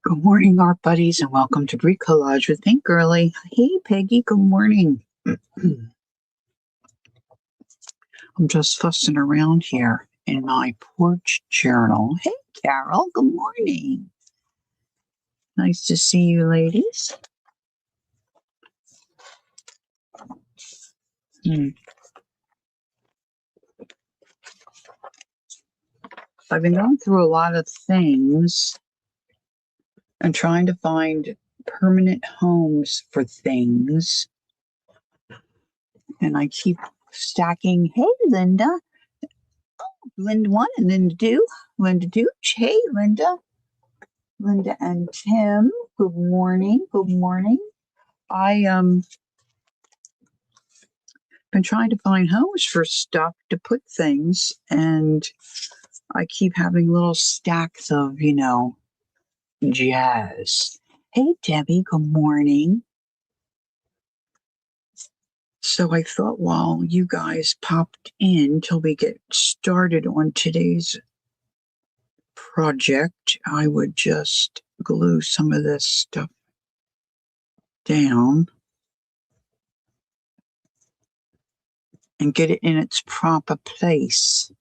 Good morning, art buddies, and welcome to Greek Collage with Pink Girly. Hey, Peggy, good morning. I'm just fussing around here in my porch journal. Hey, Carol, good morning. Nice to see you, ladies. I've been going through a lot of things and trying to find permanent homes for things. And I keep stacking. Hey, Linda. Linda 1 and Linda 2. Linda 2. Hey, Linda. Linda and Tim. Good morning. Good morning. I been trying to find homes for stuff to put things, and I keep having little stacks of, jazz. Hey, Debbie. Good morning. So I thought while you guys popped in till we get started on today's project, I would just glue some of this stuff down and get it in its proper place.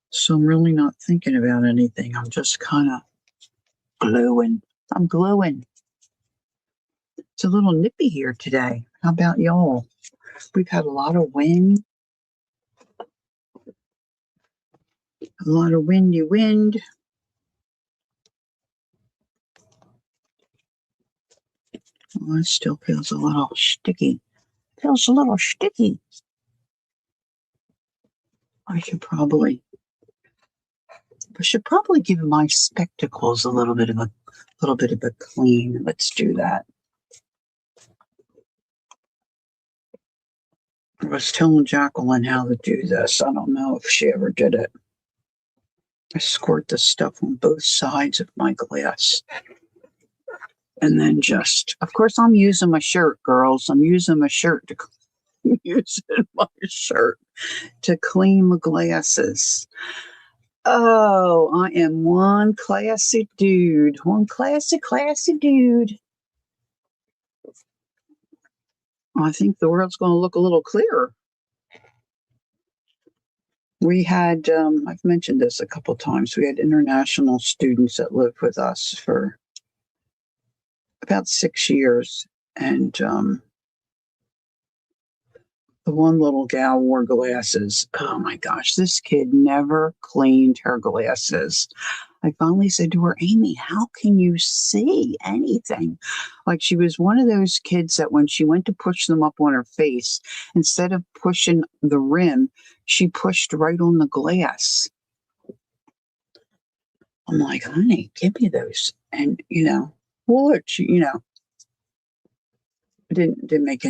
So I'm really not thinking about anything. I'm just kind of gluing. I'm gluing. It's a little nippy here today. How about y'all? We've had a lot of wind. A lot of windy wind. Oh, it still feels a little sticky. Feels a little sticky. I should probably give my spectacles a little bit of a clean. Let's do that. I was telling Jacqueline how to do this. I don't know if she ever did it. I squirt the stuff on both sides of my glass. And then of course, I'm using my shirt, girls. I'm using my shirt to clean the glasses. Oh, I am one classy dude. One classy dude. I think the world's going to look a little clearer. We had, I've mentioned this a couple times, we had international students that lived with us for about 6 years. And the one little gal wore glasses. Oh my gosh, this kid never cleaned her glasses. I finally said to her, Amy, how can you see anything? Like, she was one of those kids that when she went to push them up on her face, instead of pushing the rim, she pushed right on the glass. I'm like, honey, give me those. And, what, didn't make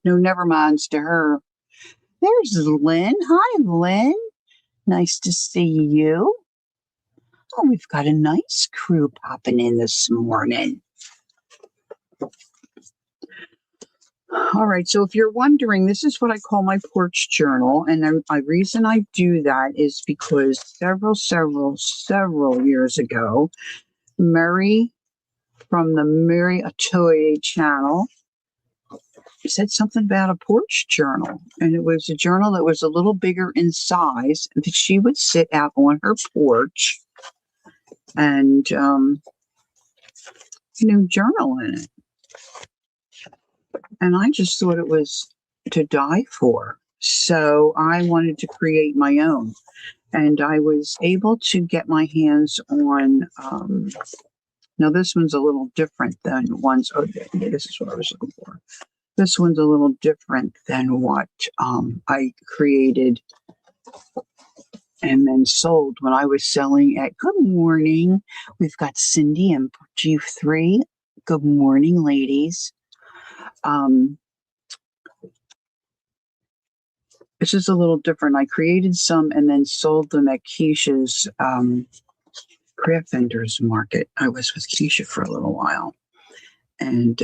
no never minds to her. There's Lynn. Hi, Lynn. Nice to see you. Oh, we've got a nice crew popping in this morning. All right, so if you're wondering, this is what I call my porch journal. And the reason I do that is because several years ago, Mary from the Mary Atoye channel said something about a porch journal. And it was a journal that was a little bigger in size that she would sit out on her porch and, journal in it. And I just thought it was to die for. So I wanted to create my own. And I was able to get my hands on, now this one's a little different than one's, yeah, this is what I was looking for. This one's a little different than what I created and then sold when I was selling at Good Morning. We've got Cindy and G3. Good morning, ladies. This is a little different. I created some and then sold them at Keisha's craft vendors market. I was with Keisha for a little while. And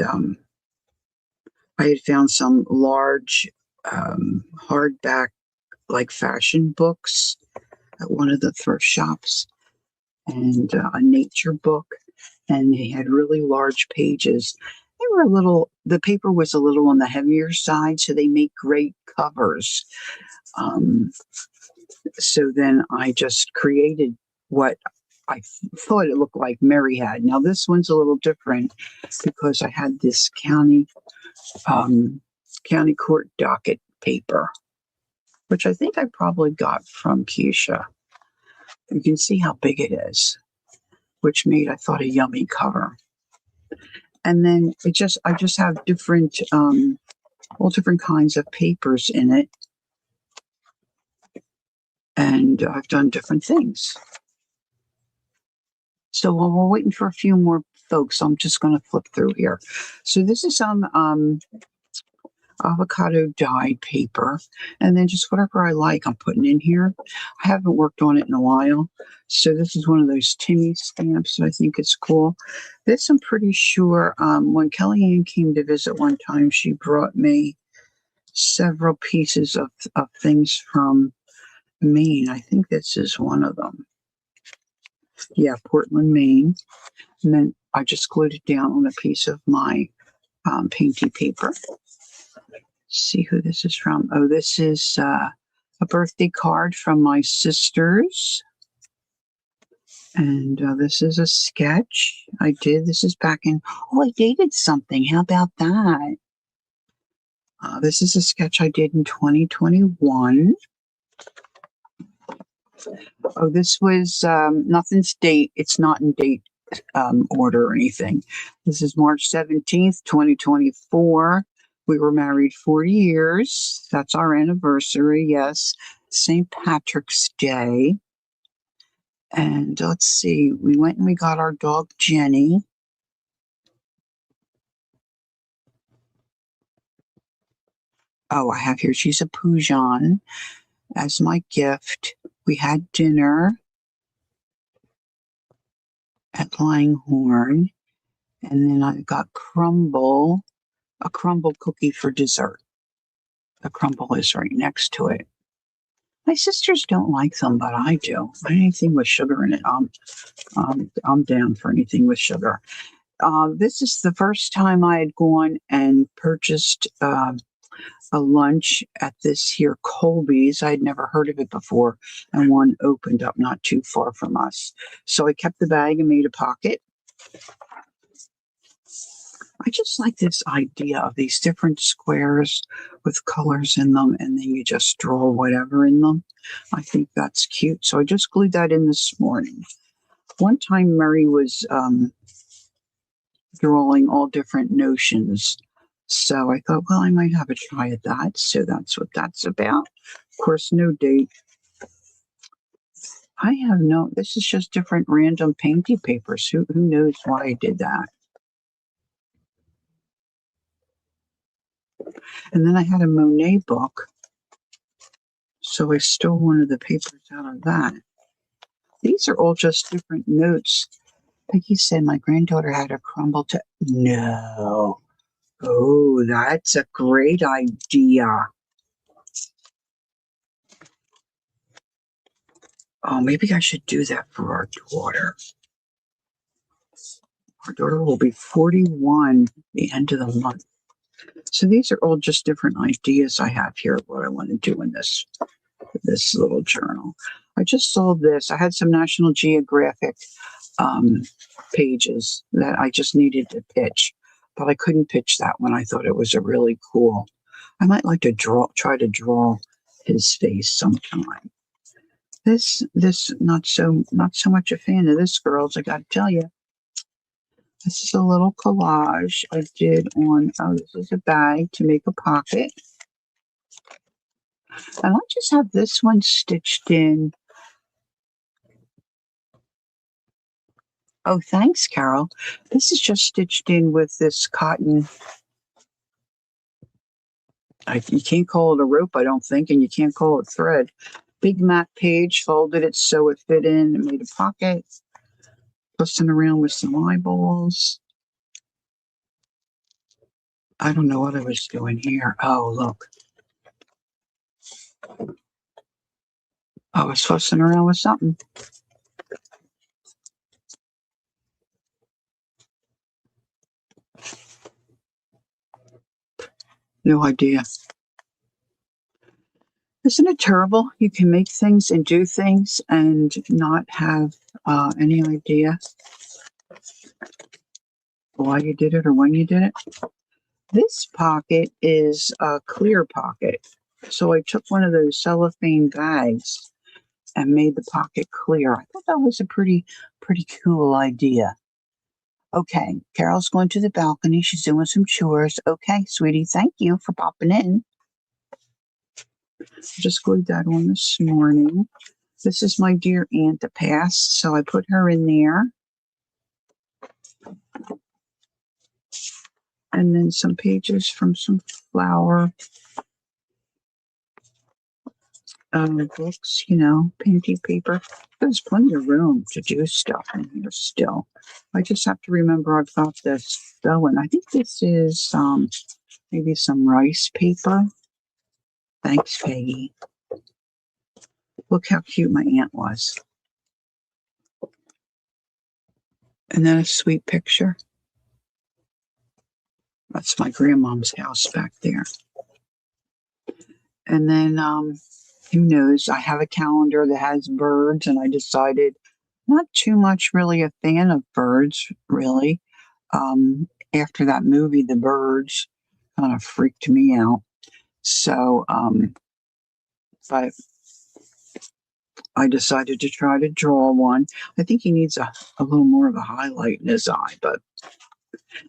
I had found some large hardback, like fashion books at one of the thrift shops. and a nature book, and they had really large pages. They were a little, the paper was a little on the heavier side, so they make great covers. Um, so then I just created what I thought it looked like Mary had. Now this one's a little different because I had this um, county court docket paper, which I think I probably got from Keisha. You can see how big it is, which made, I thought, a yummy cover. And then I just have different, all different kinds of papers in it. And I've done different things. So while we're waiting for a few more folks, I'm just going to flip through here. So this is some avocado dyed paper, and then just whatever I like I'm putting in here. I haven't worked on it in a while, so this is one of those Timmy stamps. I think it's cool. This I'm pretty sure when Kellyanne came to visit one time, she brought me several pieces of things from Maine. I think this is one of them. Yeah, Portland, Maine. And then I just glued it down on a piece of my painty paper. See who this is from. Oh, this is a birthday card from my sisters. And this is a sketch I did. This is back in, oh, I dated something. How about that? This is a sketch I did in 2021. Oh, this was nothing's date. It's not in date order or anything. This is March 17th, 2024. We were married 4 years. That's our anniversary. Yes. St. Patrick's Day. And let's see, we went and we got our dog Jenny. Oh, I have here, she's a Poujon as my gift. We had dinner at Langhorne, and then I got a crumble cookie for dessert. The crumble is right next to it. My sisters don't like them, but I do. Anything with sugar in it, I'm down for anything with sugar. This is the first time I had gone and purchased a lunch at this here Colby's. I had never heard of it before, and one opened up not too far from us. So I kept the bag and made a pocket. I just like this idea of these different squares with colors in them, and then you just draw whatever in them. I think that's cute. So I just glued that in this morning. One time Murray was drawing all different notions. So I thought, well, I might have a try at that. So that's what that's about. Of course, no date. I have no, this is just different random painting papers. Who knows why I did that? And then I had a Monet book. So I stole one of the papers out of that. These are all just different notes. Peggy said my granddaughter had a crumble to, no. Oh, that's a great idea. Oh, maybe I should do that for our daughter. Our daughter will be 41 the end of the month. So these are all just different ideas I have here of what I want to do in this little journal. I just saw this. I had some National Geographic pages that I just needed to pitch, but I couldn't pitch that one. I thought it was a really cool. I might like to try to draw his face sometime. This not so much a fan of this, girls. I got to tell you. This is a little collage I did on. Oh, this is a bag to make a pocket. And I just have this one stitched in. Oh, thanks, Carol. This is just stitched in with this cotton. You can't call it a rope, I don't think, and you can't call it thread. Big mat page, folded it so it fit in and made a pocket. Twisting around with some eyeballs. I don't know what I was doing here. Oh, look. I was fussing around with something. No idea. Isn't it terrible? You can make things and do things and not have any idea why you did it or when you did it. This pocket is a clear pocket. So I took one of those cellophane bags and made the pocket clear. I thought that was a pretty cool idea. Okay, Carol's going to the balcony. She's doing some chores. Okay, sweetie, thank you for popping in. Just glued that on this morning. This is my dear aunt that passed, so I put her in there. And then some pages from some flower books, painting paper. There's plenty of room to do stuff in here still. I just have to remember I've got this going. I think this is maybe some rice paper. Thanks, Peggy. Look how cute my aunt was. And then a sweet picture. That's my grandmom's house back there. And then, who knows? I have a calendar that has birds, and I decided not too much really a fan of birds, really. After that movie, The Birds, kind of freaked me out. So, but I decided to try to draw one. I think he needs a little more of a highlight in his eye, but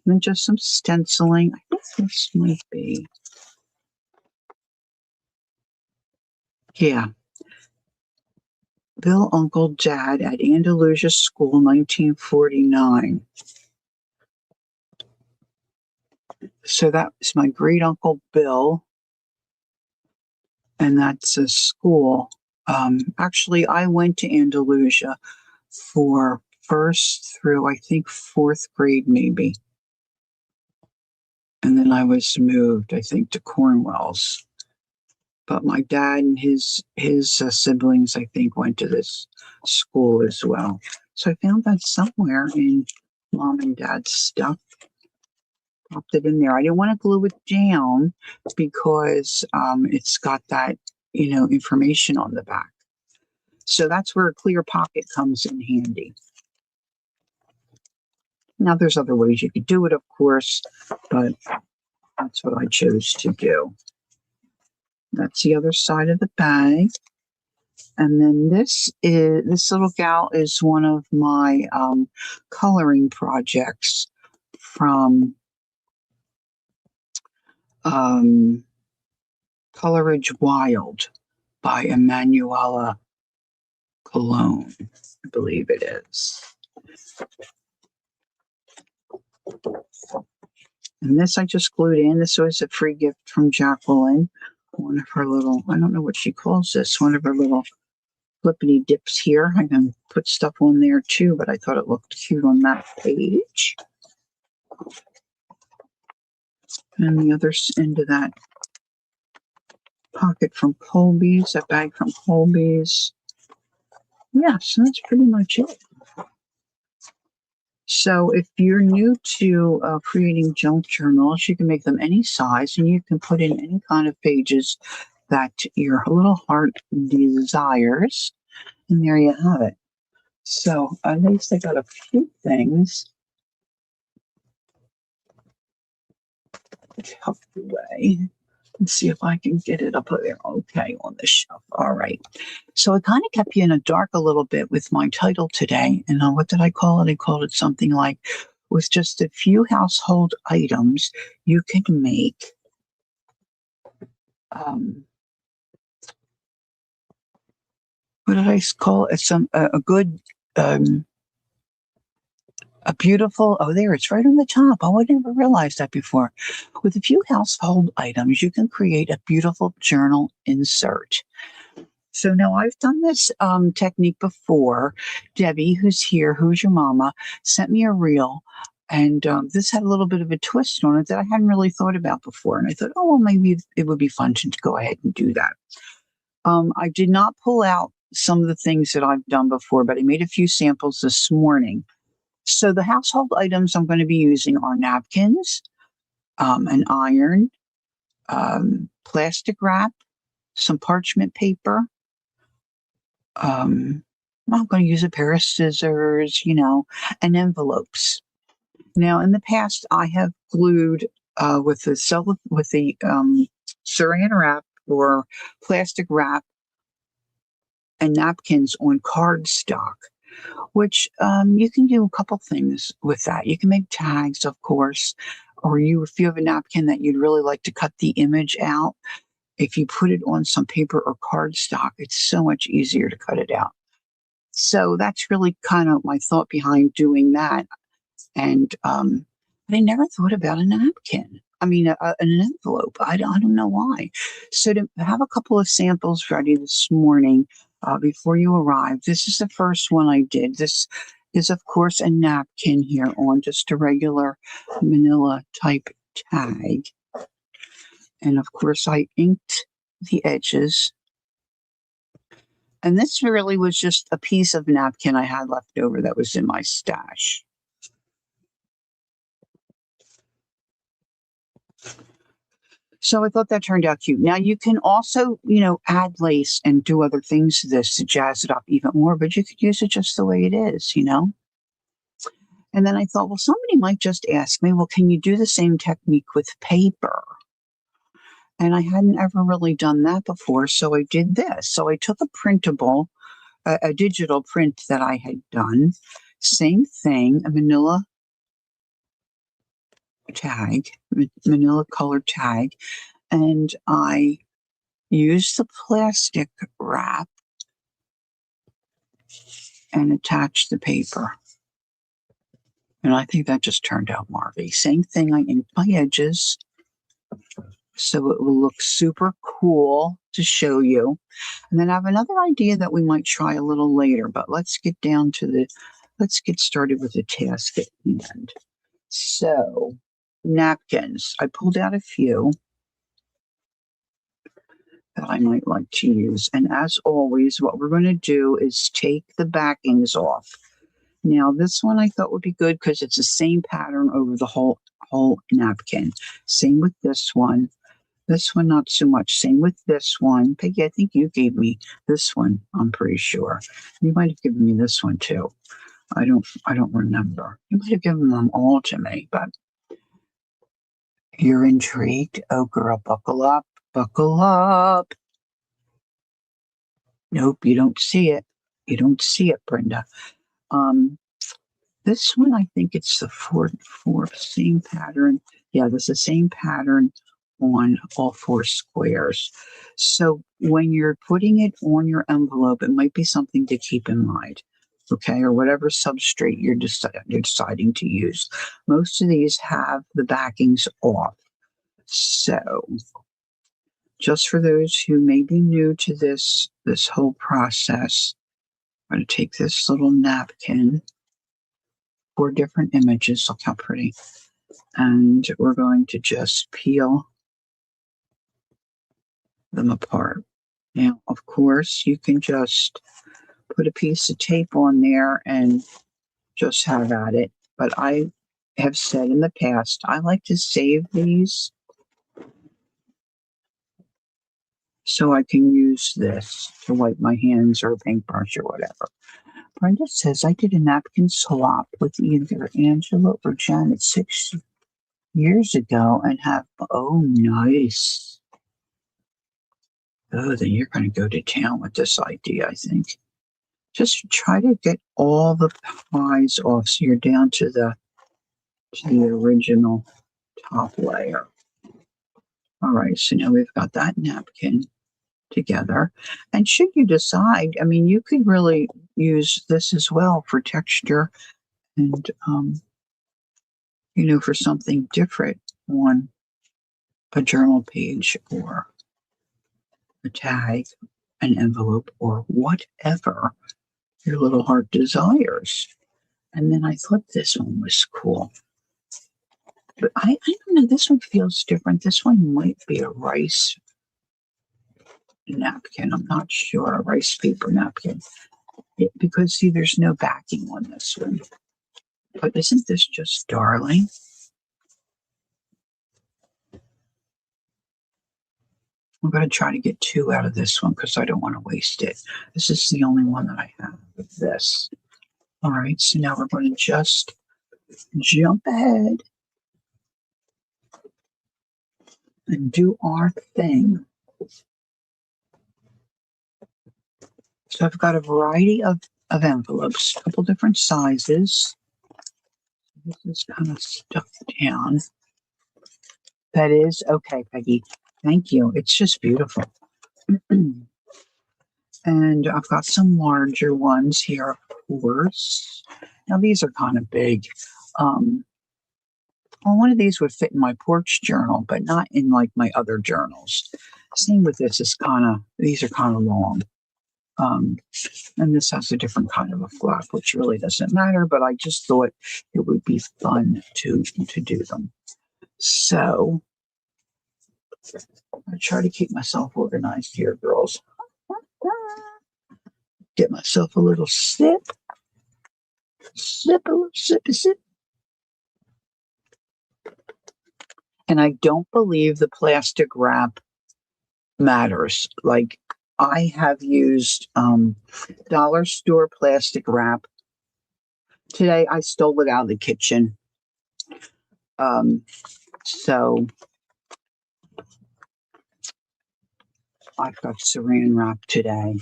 then just some stenciling. I think this might be. Yeah. Bill, Uncle, Dad at Andalusia School, 1949. So that was my great uncle Bill, and that's a school. Actually, I went to Andalusia for first through, I think, fourth grade, maybe. And then I was moved, I think, to Cornwells. But my dad and his siblings, I think, went to this school as well. So I found that somewhere in Mom and Dad's stuff. Popped it in there. I didn't want to glue it down because it's got that, information on the back. So that's where a clear pocket comes in handy. Now, there's other ways you could do it, of course, but that's what I chose to do. That's the other side of the bag. And then this little gal is one of my coloring projects from Coleridge Wild by Emanuela Cologne, I believe it is. And this I just glued in. This was a free gift from Jacqueline. One of her little, I don't know what she calls this, one of her little flippity dips here. I can put stuff on there too, but I thought it looked cute on that page. And the other end of that pocket from Colby's, that bag from Colby's. Yeah, so that's pretty much it. So if you're new to creating junk journals, you can make them any size, and you can put in any kind of pages that your little heart desires. And there you have it. So at least I got a few things tucked away. Let's see if I can get it up there. Okay, on the shelf. All right. So I kind of kept you in the dark a little bit with my title today. And what did I call it? I called it something like, with just a few household items, you can make what did I call it? A good, a beautiful, oh, there, it's right on the top. Oh, I never realized that before. With a few household items, you can create a beautiful journal insert. So now I've done this technique before. Debbie, who's here, who's your mama, sent me a reel. And this had a little bit of a twist on it that I hadn't really thought about before. And I thought, oh, well, maybe it would be fun to go ahead and do that. I did not pull out some of the things that I've done before, but I made a few samples this morning. So the household items I'm going to be using are napkins, an iron, plastic wrap, some parchment paper. I'm going to use a pair of scissors, and envelopes. Now, in the past, I have glued with the saran wrap or plastic wrap and napkins on cardstock, which you can do a couple things with that. You can make tags, of course, or if you have a napkin that you'd really like to cut the image out, if you put it on some paper or cardstock, it's so much easier to cut it out. So that's really kind of my thought behind doing that. And I never thought about a napkin. I mean, an envelope. I don't know why. So to have a couple of samples ready this morning before you arrive, this is the first one I did. This is, of course, a napkin here on just a regular manila type tag. And of course, I inked the edges. And this really was just a piece of napkin I had left over that was in my stash. So I thought that turned out cute. Now you can also, add lace and do other things to this to jazz it up even more, but you could use it just the way it is, And then I thought, well, somebody might just ask me, well, can you do the same technique with paper? And I hadn't ever really done that before, so I did this. So I took a digital print that I had done, same thing, a manila tag, manila colored tag, and I used the plastic wrap and attached the paper. And I think that just turned out marvelous. Same thing, I inked my edges so it will look super cool to show you. And then I have another idea that we might try a little later, but let's get started with the task at hand. So, napkins. I pulled out a few that I might like to use. And as always, what we're going to do is take the backings off. Now, this one I thought would be good because it's the same pattern over the whole napkin. Same with this one. This one, not so much. Same with this one. Peggy, I think you gave me this one, I'm pretty sure. You might have given me this one too. I don't remember. You might have given them all to me, but you're intrigued? Oh, girl, buckle up. Buckle up. Nope, you don't see it. You don't see it, Brenda. This one, I think it's the fourth same pattern. Yeah, there's the same pattern on all four squares. So when you're putting it on your envelope, it might be something to keep in mind. Okay, or whatever substrate you're deciding to use. Most of these have the backings off. So just for those who may be new to this whole process, I'm going to take this little napkin, 4 different images, look how pretty, and we're going to just peel them apart. Now, of course, you can just put a piece of tape on there and just have at it, but I have said in the past, I like to save these so I can use this to wipe my hands or a paintbrush or whatever. Brenda says, I did a napkin swap with either Angela or Janet 6 years ago and have, oh, nice. Oh, then you're going to go to town with this idea, I think. Just try to get all the pies off so you're down to the original top layer. All right, so now we've got that napkin together. And should you decide, I mean, you could really use this as well for texture and, for something different on a journal page or a tag, an envelope, or whatever your little heart desires. And then I thought this one was cool. But I don't know, this one feels different. This one might be a rice napkin. I'm not sure, a rice paper napkin. Because, see, there's no backing on this one. But isn't this just darling? I'm going to try to get 2 out of this one because I don't want to waste it. This is the only one that I have of this. All right, so now we're going to just jump ahead and do our thing. So I've got a variety of envelopes, a couple different sizes. This is kind of stuck down. That is okay, Peggy. Thank you. It's just beautiful. And I've got some larger ones here, of course. Now these are kind of big. Well, one of these would fit in my porch journal, but not in like my other journals. Same with this. These are kind of long. And this has a different kind of a flap, which really doesn't matter, but I just thought it would be fun to do them. So I try to keep myself organized here, girls. Get myself a little sip. Sip, a little sip, a sip. And I don't believe the plastic wrap matters. Like, I have used dollar store plastic wrap. Today I stole it out of the kitchen. So I've got saran wrap today.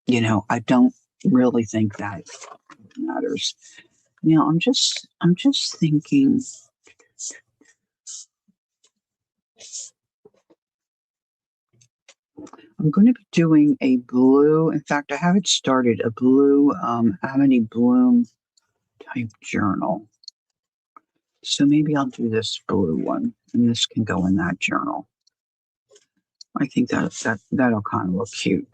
You know, I don't really think that matters. You know, I'm just thinking. I'm going to be doing a blue. In fact, I haven't started a blue Amity Bloom type journal. So maybe I'll do this blue one, and this can go in that journal. I think that'll kind of look cute.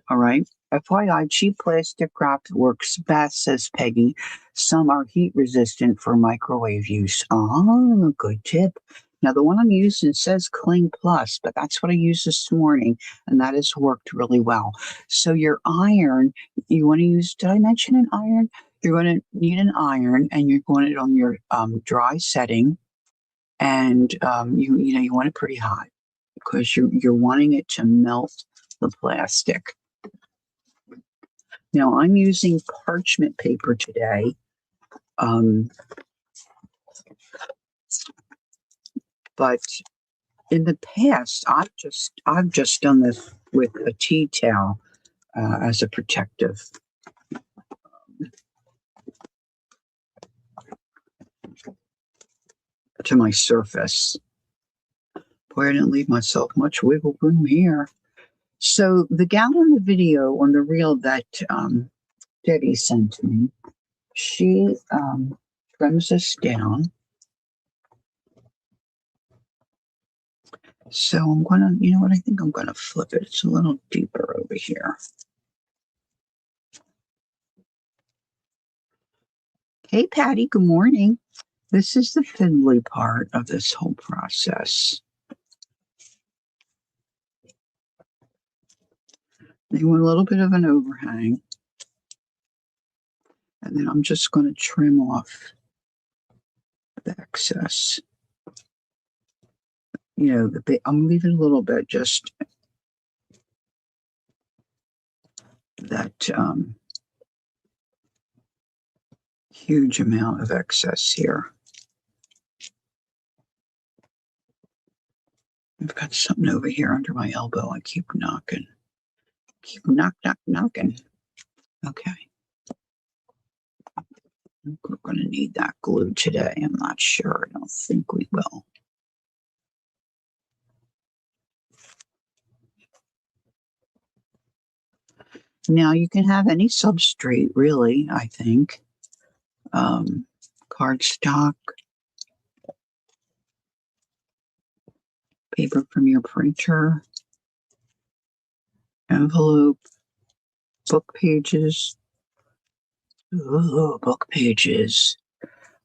All right. FYI, cheap plastic wrap works best, says Peggy. Some are heat resistant for microwave use. Oh, good tip. Now, the one I'm using says Cling Plus, but that's what I used this morning, and that has worked really well. So your iron, you want to use, did I mention an iron? You're going to need an iron, and you're going it on your dry setting, and you want it pretty hot because you're wanting it to melt the plastic. Now, I'm using parchment paper today. But in the past, I've just done this with a tea towel as a protective. To my surface. Boy, I didn't leave myself much wiggle room here. So the gal in the video on the reel that Debbie sent to me, she trims this down. So I'm gonna, you know what, I think I'm gonna flip it. It's a little deeper over here. Hey, Patty, good morning. This is the fiddly part of this whole process. You want a little bit of an overhang. And then I'm just going to trim off the excess. You know, I'm leaving a little bit, just that huge amount of excess here. I've got something over here under my elbow. I keep knocking. Knocking. Okay. I think we're going to need that glue today. I'm not sure. I don't think we will. Now, you can have any substrate, really, I think. Cardstock, paper from your printer, envelope, book pages. Ooh, book pages.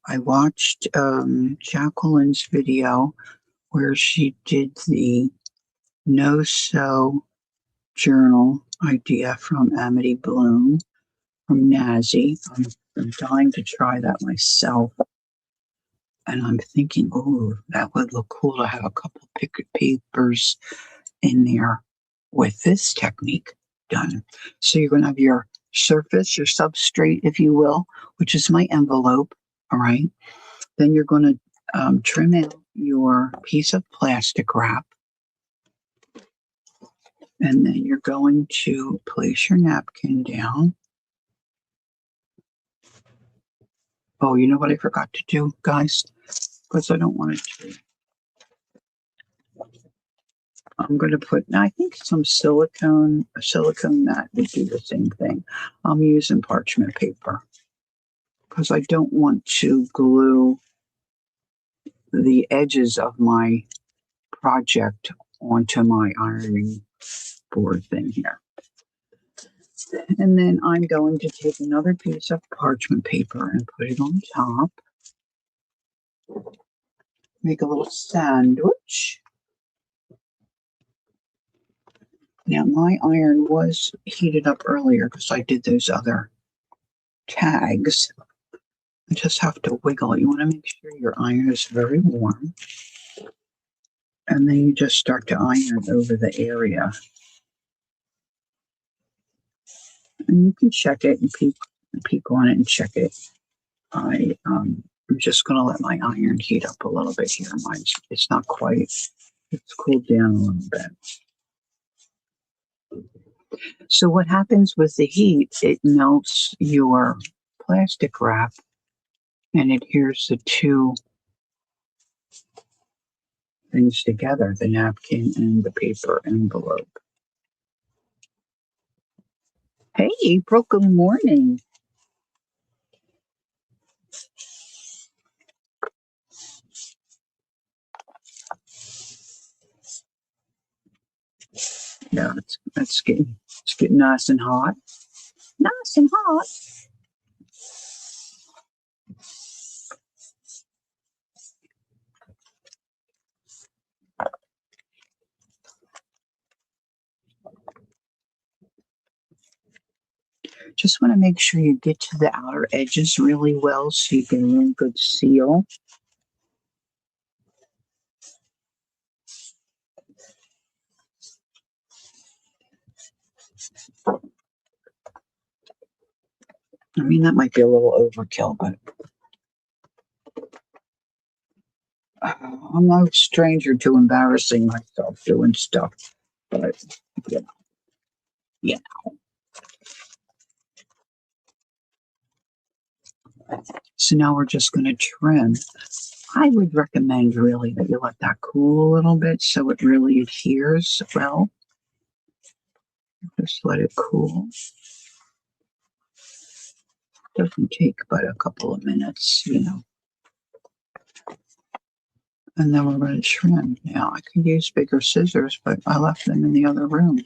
I watched Jacqueline's video where she did the no-sew journal idea from Amity Bloom from Nazi. I'm dying to try that myself. And I'm thinking, oh, that would look cool to have a couple picket papers in there with this technique done. So you're going to have your surface, your substrate, if you will, which is my envelope. All right. Then you're going to trim out your piece of plastic wrap. And then you're going to place your napkin down. Oh, you know what I forgot to do, guys? Because I don't want it to. I'm going to put, I think some a silicone mat would do the same thing. I'm using parchment paper because I don't want to glue the edges of my project onto my ironing board thing here. And then I'm going to take another piece of parchment paper and put it on top. Make a little sandwich. Now my iron was heated up earlier because I did those other tags. You just have to wiggle it. You want to make sure your iron is very warm. And then you just start to iron over the area. And you can check it and peek on it and check it. I'm just going to let my iron heat up a little bit here. It's not quite, it's cooled down a little bit. So what happens with the heat, it melts your plastic wrap and adheres the two things together, the napkin and the paper envelope. Hey, April, good morning. Yeah, it's getting nice and hot. Nice and hot. Just want to make sure you get to the outer edges really well so you can really good seal. I mean, that might be a little overkill, but I'm no stranger to embarrassing myself doing stuff. But, you know, yeah. So now we're just going to trim. I would recommend really that you let that cool a little bit so it really adheres well. Just let it cool. Doesn't take but a couple of minutes, And then we're going to trim. Now, I could use bigger scissors, but I left them in the other room.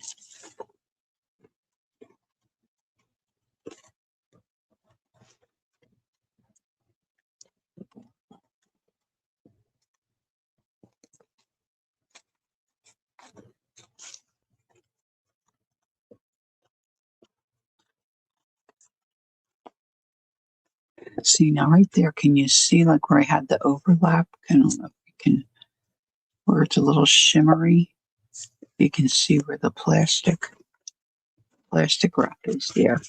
See, now right there, can you see like where I had the overlap? I don't know if you can, where it's a little shimmery. You can see where the plastic wrap is there.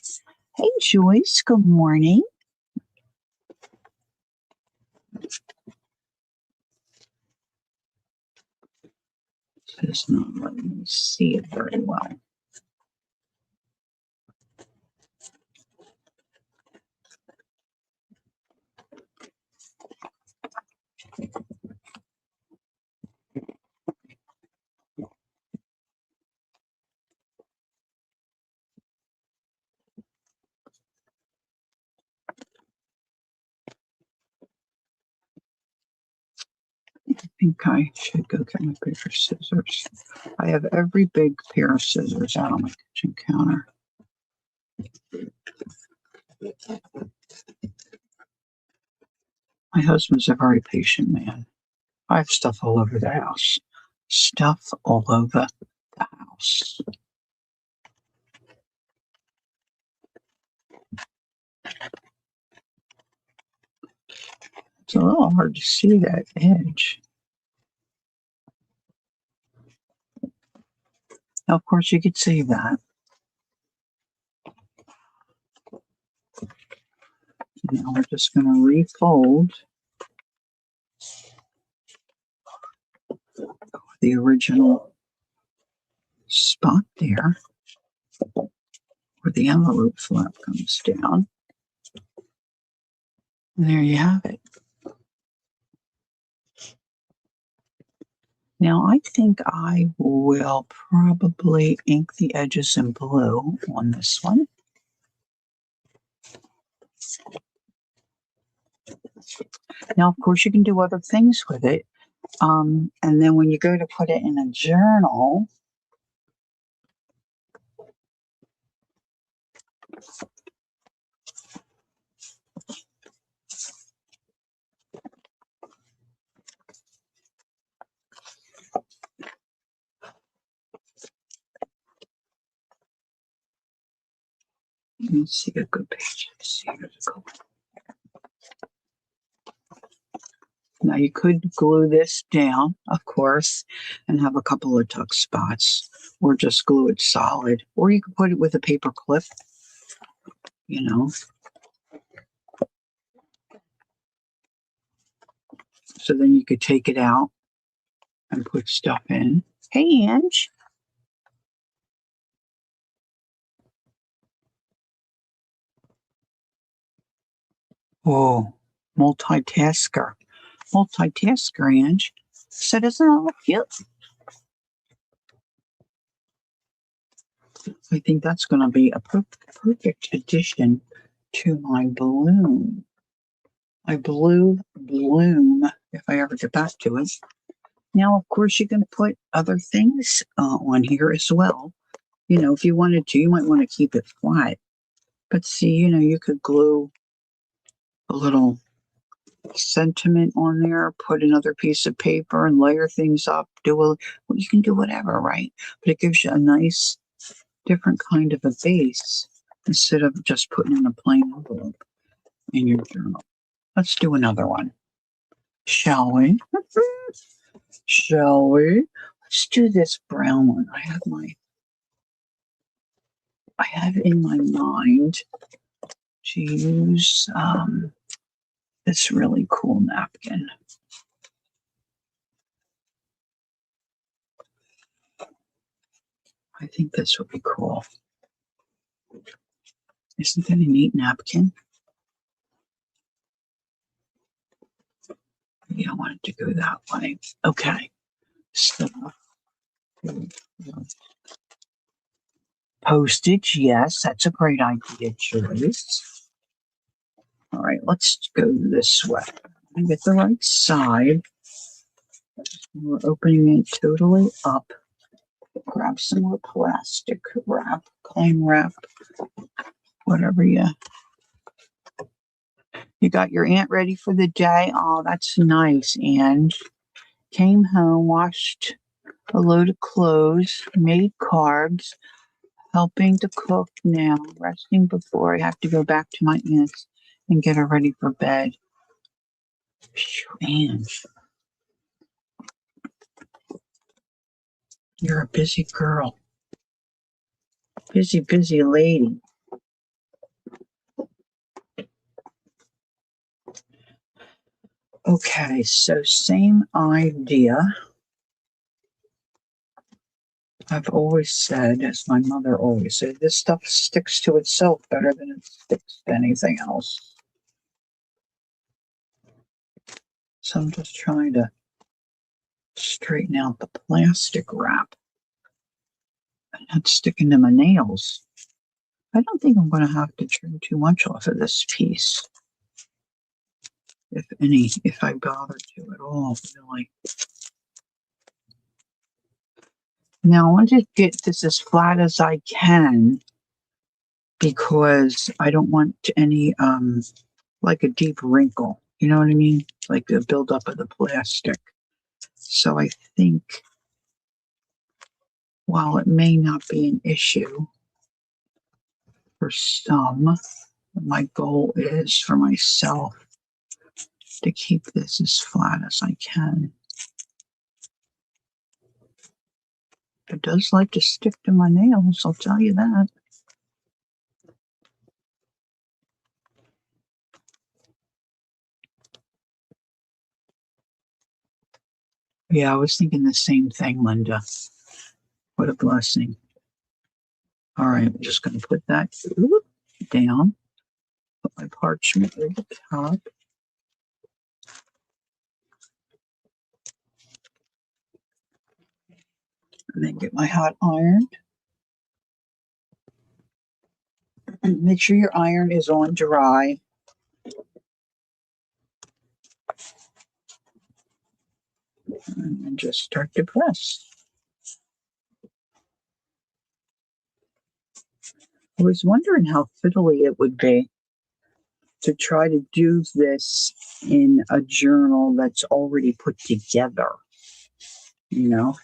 Hey, Joyce, good morning. It's not letting me see it very well. I think I should go get my bigger scissors. I have every big pair of scissors out on my kitchen counter. My husband's a very patient man. I have stuff all over the house. Stuff all over the house. a little hard to see that edge. Now, of course, you could save that. Now we're just going to refold the original spot there where the envelope flap comes down. And there you have it. Now I think I will probably ink the edges in blue on this one. Now, of course, you can do other things with it. And then when you go to put it in a journal, let me see a good page. Let's see, here's a good one. Now you could glue this down, of course, and have a couple of tuck spots, or just glue it solid, or you could put it with a paper clip, you know. So then you could take it out and put stuff in. Hey, Ange. Oh, multitasker. Multitasker, Ange. So doesn't it look cute? I think that's going to be a perfect addition to my balloon. My blue bloom, if I ever get back to it. Now, of course, you can put other things on here as well. You know, if you wanted to, you might want to keep it flat. But see, you know, you could glue a little sentiment on there, put another piece of paper and layer things up. Well, you can do whatever, right? But it gives you a nice, different kind of a base instead of just putting in a plain envelope in your journal. Let's do another one, shall we? Shall we? Let's do this brown one. I have in my mind to use this really cool napkin. I think this would be cool. Isn't that a neat napkin? Maybe I want it to go that way. Okay. So, postage, yes, that's a great idea, Joyce. All right, let's go this way. And get the right side. We're opening it totally up. Grab some more plastic wrap, cling wrap, whatever you got your aunt ready for the day. Oh, that's nice. And came home, washed a load of clothes, made cards, helping to cook now, resting before I have to go back to my aunt's and get her ready for bed. Ange, you're a busy girl. Busy lady. Okay, so same idea. I've always said, as my mother always said, this stuff sticks to itself better than it sticks to anything else. So I'm just trying to straighten out the plastic wrap. And that's sticking to my nails. I don't think I'm going to have to trim too much off of this piece. If any, if I bother to at all, really. Now I want to get this as flat as I can because I don't want any, like a deep wrinkle. You know what I mean? Like the buildup of the plastic. So I think, while it may not be an issue for some, my goal is for myself to keep this as flat as I can. It does like to stick to my nails, I'll tell you that. Yeah, I was thinking the same thing, Linda. What a blessing. All right, I'm just going to put that down. Put my parchment over the top. And then get my hot iron. Make sure your iron is on dry. And just start to press. I was wondering how fiddly it would be to try to do this in a journal that's already put together, you know?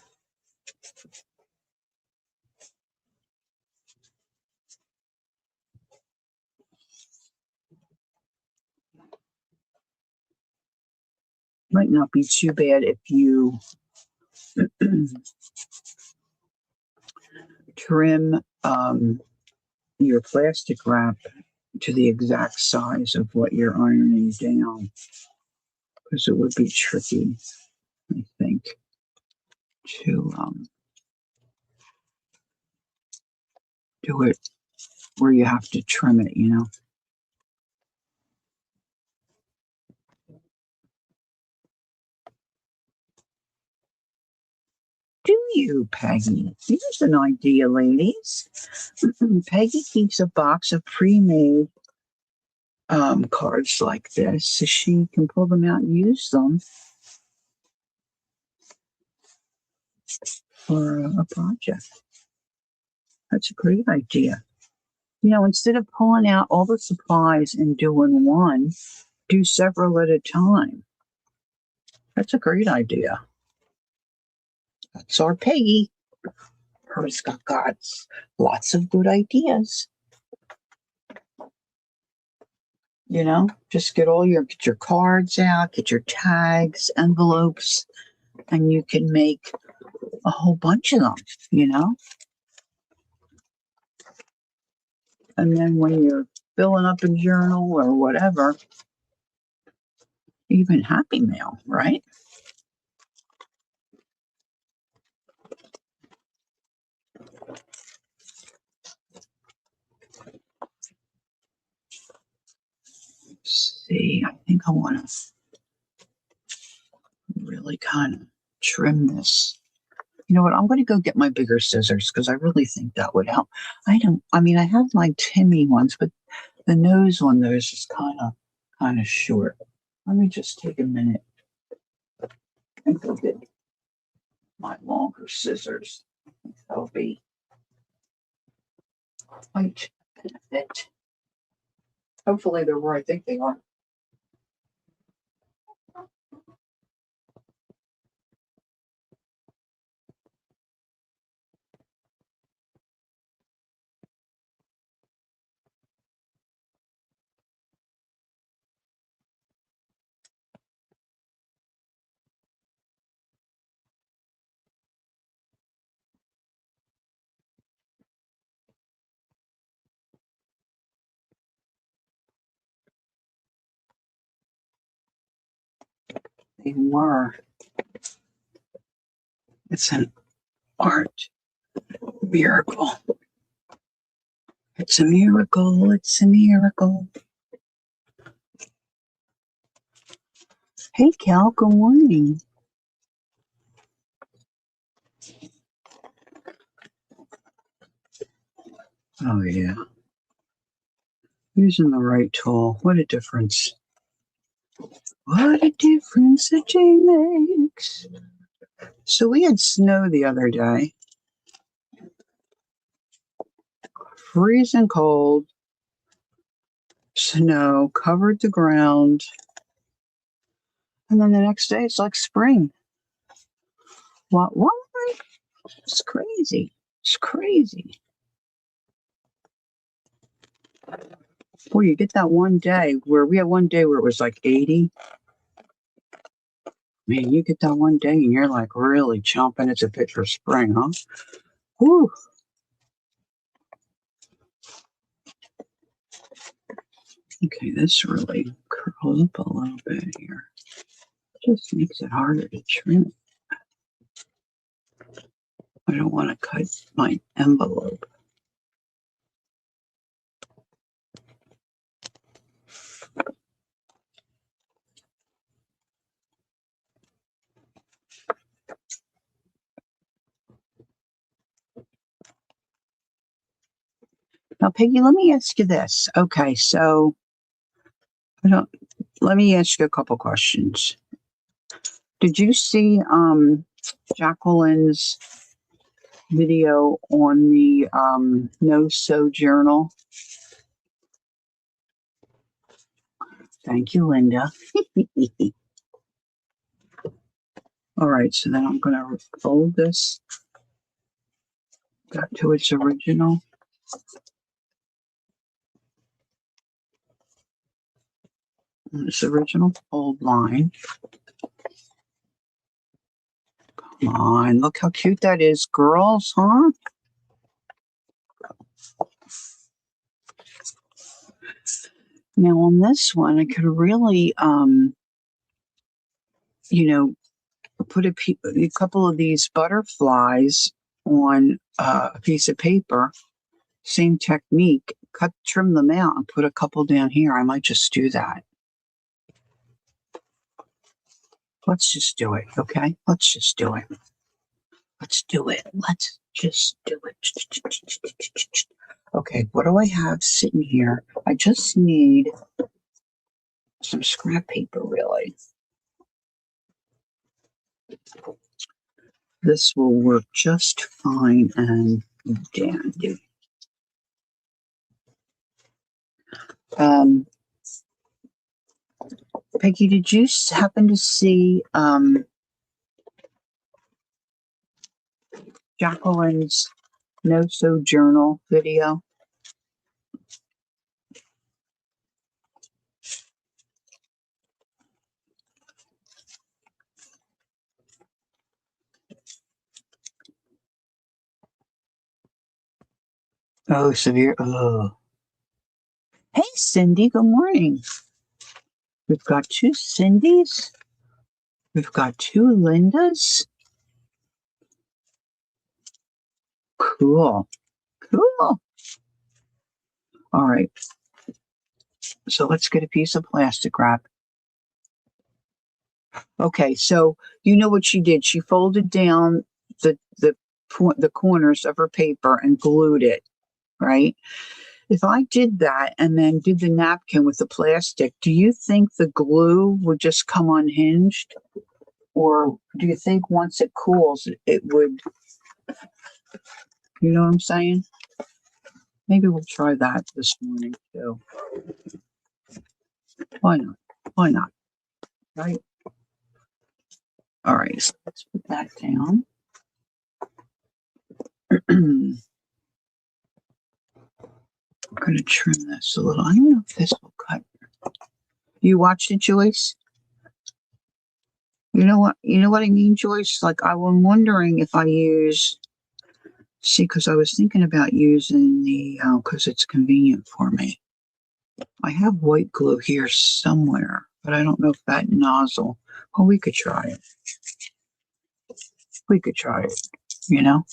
Might not be too bad if you trim your plastic wrap to the exact size of what you're ironing down, because it would be tricky, I think, to do it where you have to trim it, you know. Do you, Peggy? Here's an idea, ladies. Peggy keeps a box of pre-made cards like this so she can pull them out and use them for a project. That's a great idea. You know, instead of pulling out all the supplies and doing one, do several at a time. That's a great idea. That's our Peggy. Her's got lots of good ideas. You know, just get your cards out, get your tags, envelopes, and you can make a whole bunch of them, you know? And then when you're filling up a journal or whatever, even Happy Mail, right? Let's see, I think I want to really kind of trim this. You know what? I'm going to go get my bigger scissors because I really think that would help. I have my Timmy ones, but the nose on those is kind of short. Let me just take a minute and go get my longer scissors. That'll be quite a benefit. Hopefully they're where I think they are. They were. It's an art miracle. It's a miracle. It's a miracle. Hey, Cal, good morning. Oh, yeah. Using the right tool. What a difference. What a difference a day makes. So we had snow the other day. Freezing cold. Snow covered the ground. And then the next day it's like spring. What? It's crazy. It's crazy. Boy, you get that one day where we had one day where it was like 80. Man, you get that one day and you're like really chomping at the bit for spring, huh? Whew. Okay, this really curls up a little bit here. Just makes it harder to trim. I don't want to cut my envelope. Now, Peggy, let me ask you this. Okay, so let me ask you a couple questions. Did you see Jacqueline's video on the No Sew Journal? Thank you, Linda. All right, so then I'm going to fold this back to its original. Its original fold line. Come on, look how cute that is, girls, huh? Now on this one, I could really, put a couple of these butterflies on a piece of paper. Same technique. Trim them out and put a couple down here. I might just do that. Let's just do it, okay? Let's just do it. Let's do it. Let's just do it. Okay, what do I have sitting here? I just need some scrap paper, really. This will work just fine and dandy. Peggy, did you happen to see Jacqueline's No Sew Journal video? Oh, severe. Oh. Hey, Cindy, good morning. We've got two Cindys. We've got two Lindas. Cool. Cool. All right. So let's get a piece of plastic wrap. Okay, so you know what she did? She folded down the corners of her paper and glued it, right? If I did that and then did the napkin with the plastic, do you think the glue would just come unhinged? Or do you think once it cools, it would, you know what I'm saying? Maybe we'll try that this morning too. Why not? Why not? Right? All right, so let's put that down. I'm going to trim this a little. I don't know if this will cut. You watched it, Joyce? You know what? You know what I mean, Joyce? Like I'm wondering if I use. See, because I was thinking about using the because it's convenient for me. I have white glue here somewhere, but I don't know if that nozzle. Well, we could try it. We could try it. You know.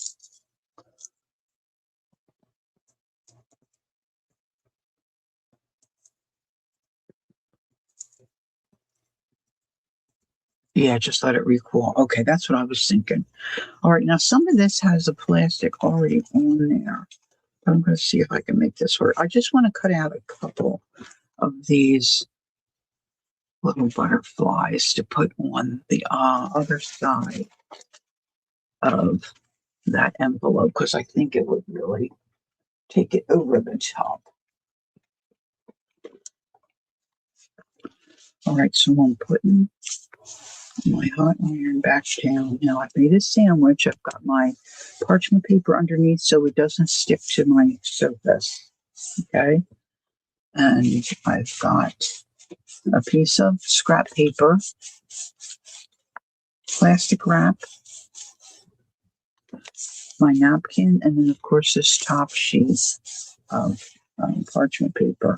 Yeah, just let it recool. Okay, that's what I was thinking. All right, now some of this has the plastic already on there. But I'm going to see if I can make this work. I just want to cut out a couple of these little butterflies to put on the other side of that envelope because I think it would really take it over the top. All right, so I'm putting my hot iron back down. Now I've made a sandwich. I've got my parchment paper underneath so it doesn't stick to my surface. Okay. And I've got a piece of scrap paper plastic wrap, my napkin, and then of course this top sheet of parchment paper,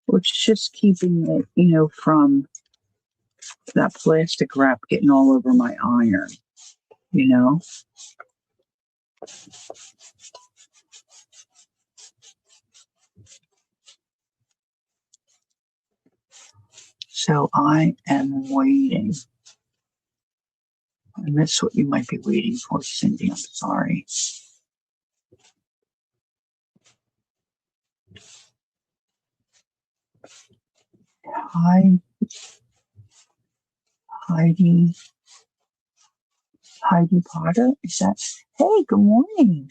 which is just keeping it, from that plastic wrap getting all over my iron, you know. So I am waiting. And that's what you might be waiting for, Cindy. I'm sorry. Hi, Heidi. Heidi Potter? Is that? Hey, good morning.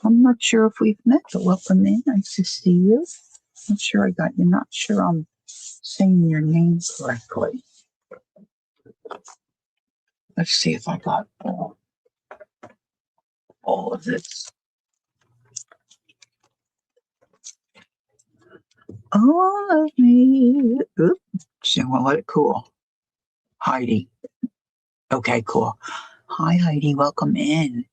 I'm not sure if we've met, but welcome in. Nice to see you. I'm sure I got you. Not sure I'm saying your name correctly. Let's see if I got all of this. All of me. Oops. So we'll let it cool. Heidi. Okay, cool. Hi, Heidi. Welcome in.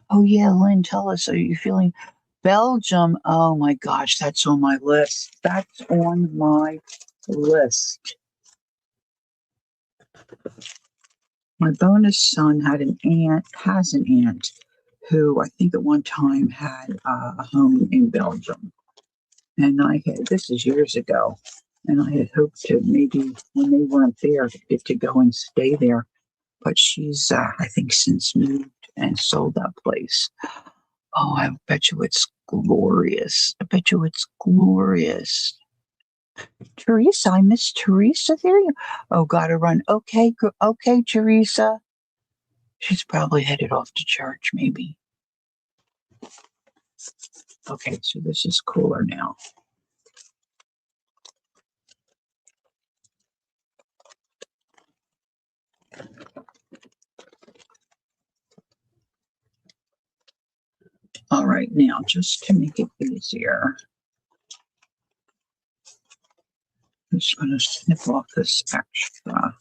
Oh, yeah, Lynn, tell us, are you feeling Belgium? Oh, my gosh, that's on my list. That's on my list. My bonus son has an aunt who I think at one time had a home in Belgium. And this is years ago, and I had hoped to maybe when they weren't there, get to go and stay there. But she's, I think, since moved and sold that place. Oh, I bet you it's glorious. I bet you it's glorious. Teresa, I miss Teresa. There you. Oh, gotta run. Okay, okay, Teresa. She's probably headed off to church, maybe. Okay, so this is cooler now. All right, now just to make it easier, I'm just going to snip off this extra.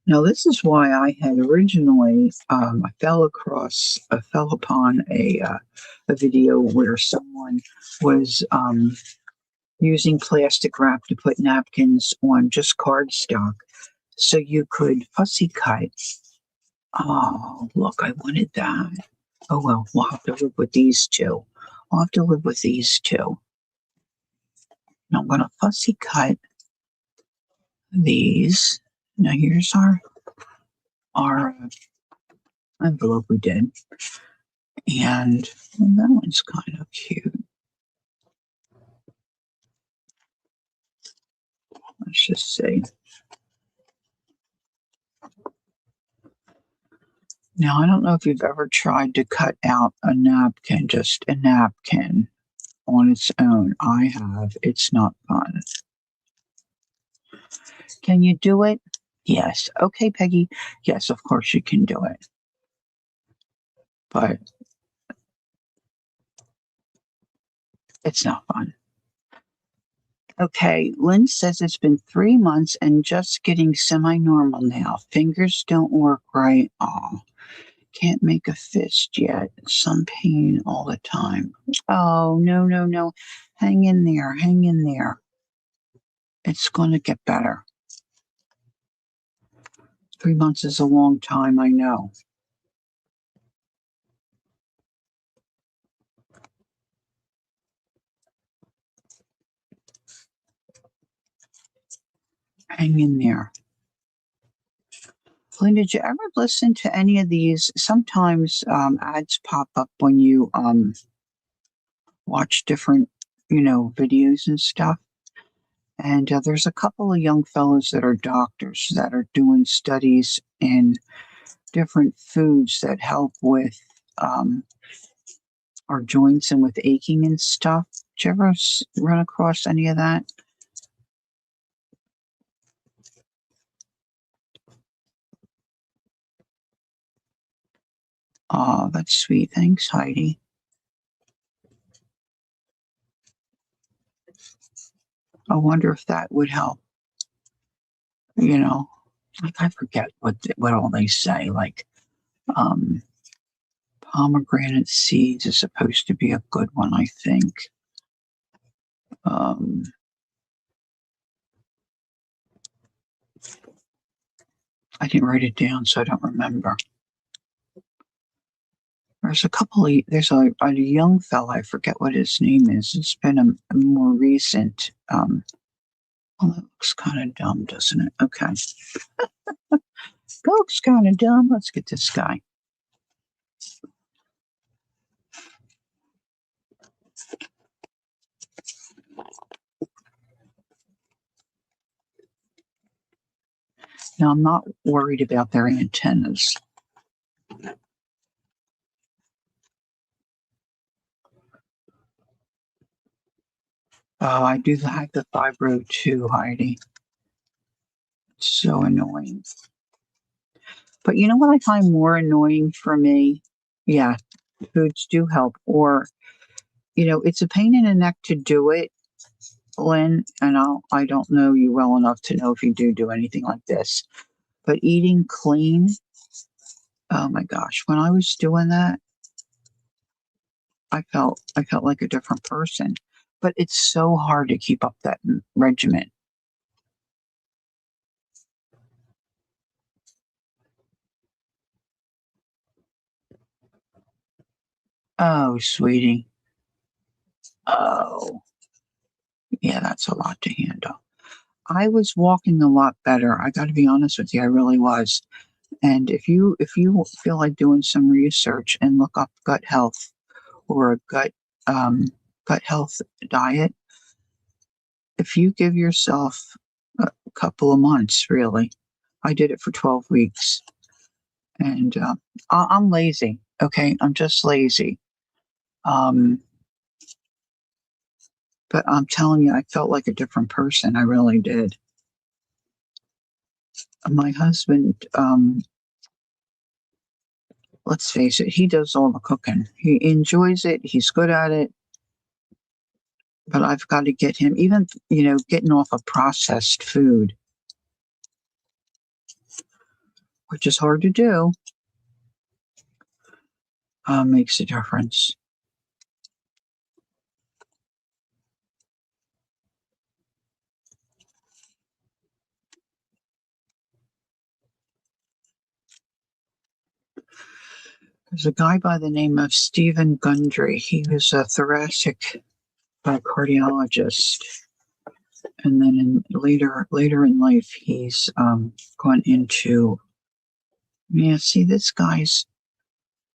Now, this is why I had originally, I fell upon a video where someone was using plastic wrap to put napkins on just cardstock so you could fussy cut. Oh, look, I wanted that. Oh, well, we'll have to live with these two. I'll have to live with these two. Now I'm going to fussy cut these. Now here's our envelope we did. And that one's kind of cute. Let's just see. Now, I don't know if you've ever tried to cut out a napkin, just a napkin on its own. I have. It's not fun. Can you do it? Yes. Okay, Peggy. Yes, of course you can do it. But it's not fun. Okay, Lynn says it's been 3 months and just getting semi-normal now. Fingers don't work right. Oh, can't make a fist yet. Some pain all the time. Oh, no, no, no. Hang in there. Hang in there. It's going to get better. 3 months is a long time, I know. Hang in there. Lynn, did you ever listen to any of these? Sometimes ads pop up when you watch different, videos and stuff. And there's a couple of young fellows that are doctors that are doing studies in different foods that help with our joints and with aching and stuff. Did you ever run across any of that? Oh, that's sweet. Thanks, Heidi. I wonder if that would help. You know, like I forget what all they say. Like, um, pomegranate seeds is supposed to be a good one, I think. Um, I didn't write it down, so I don't remember. There's a couple of, there's a young fella, I forget what his name is. It's been a more recent, well, that looks kind of dumb, doesn't it? Okay. Looks kind of dumb. Let's get this guy. Now, I'm not worried about their antennas. Oh, I do have the fibro too, Heidi. It's so annoying. But you know what I find more annoying for me? Yeah, foods do help. Or, it's a pain in the neck to do it, Lynn, and I don't know you well enough to know if you do anything like this. But eating clean, oh my gosh, when I was doing that, I felt like a different person. But it's so hard to keep up that regimen. Oh, sweetie. Oh, yeah, that's a lot to handle. I was walking a lot better. I got to be honest with you, I really was. And if you feel like doing some research and look up gut health or a um, gut health diet, if you give yourself a couple of months, really, I did it for 12 weeks, and I'm lazy. Okay, I'm just lazy. Um, but I'm telling you, I felt like a different person. I really did. My husband, let's face it, he does all the cooking. He enjoys it. He's good at it. But I've got to get him, even, getting off of processed food, which is hard to do, makes a difference. There's a guy by the name of Stephen Gundry. He was a thoracic cardiologist, and then later in life, he's gone into. Yeah, see, this guy's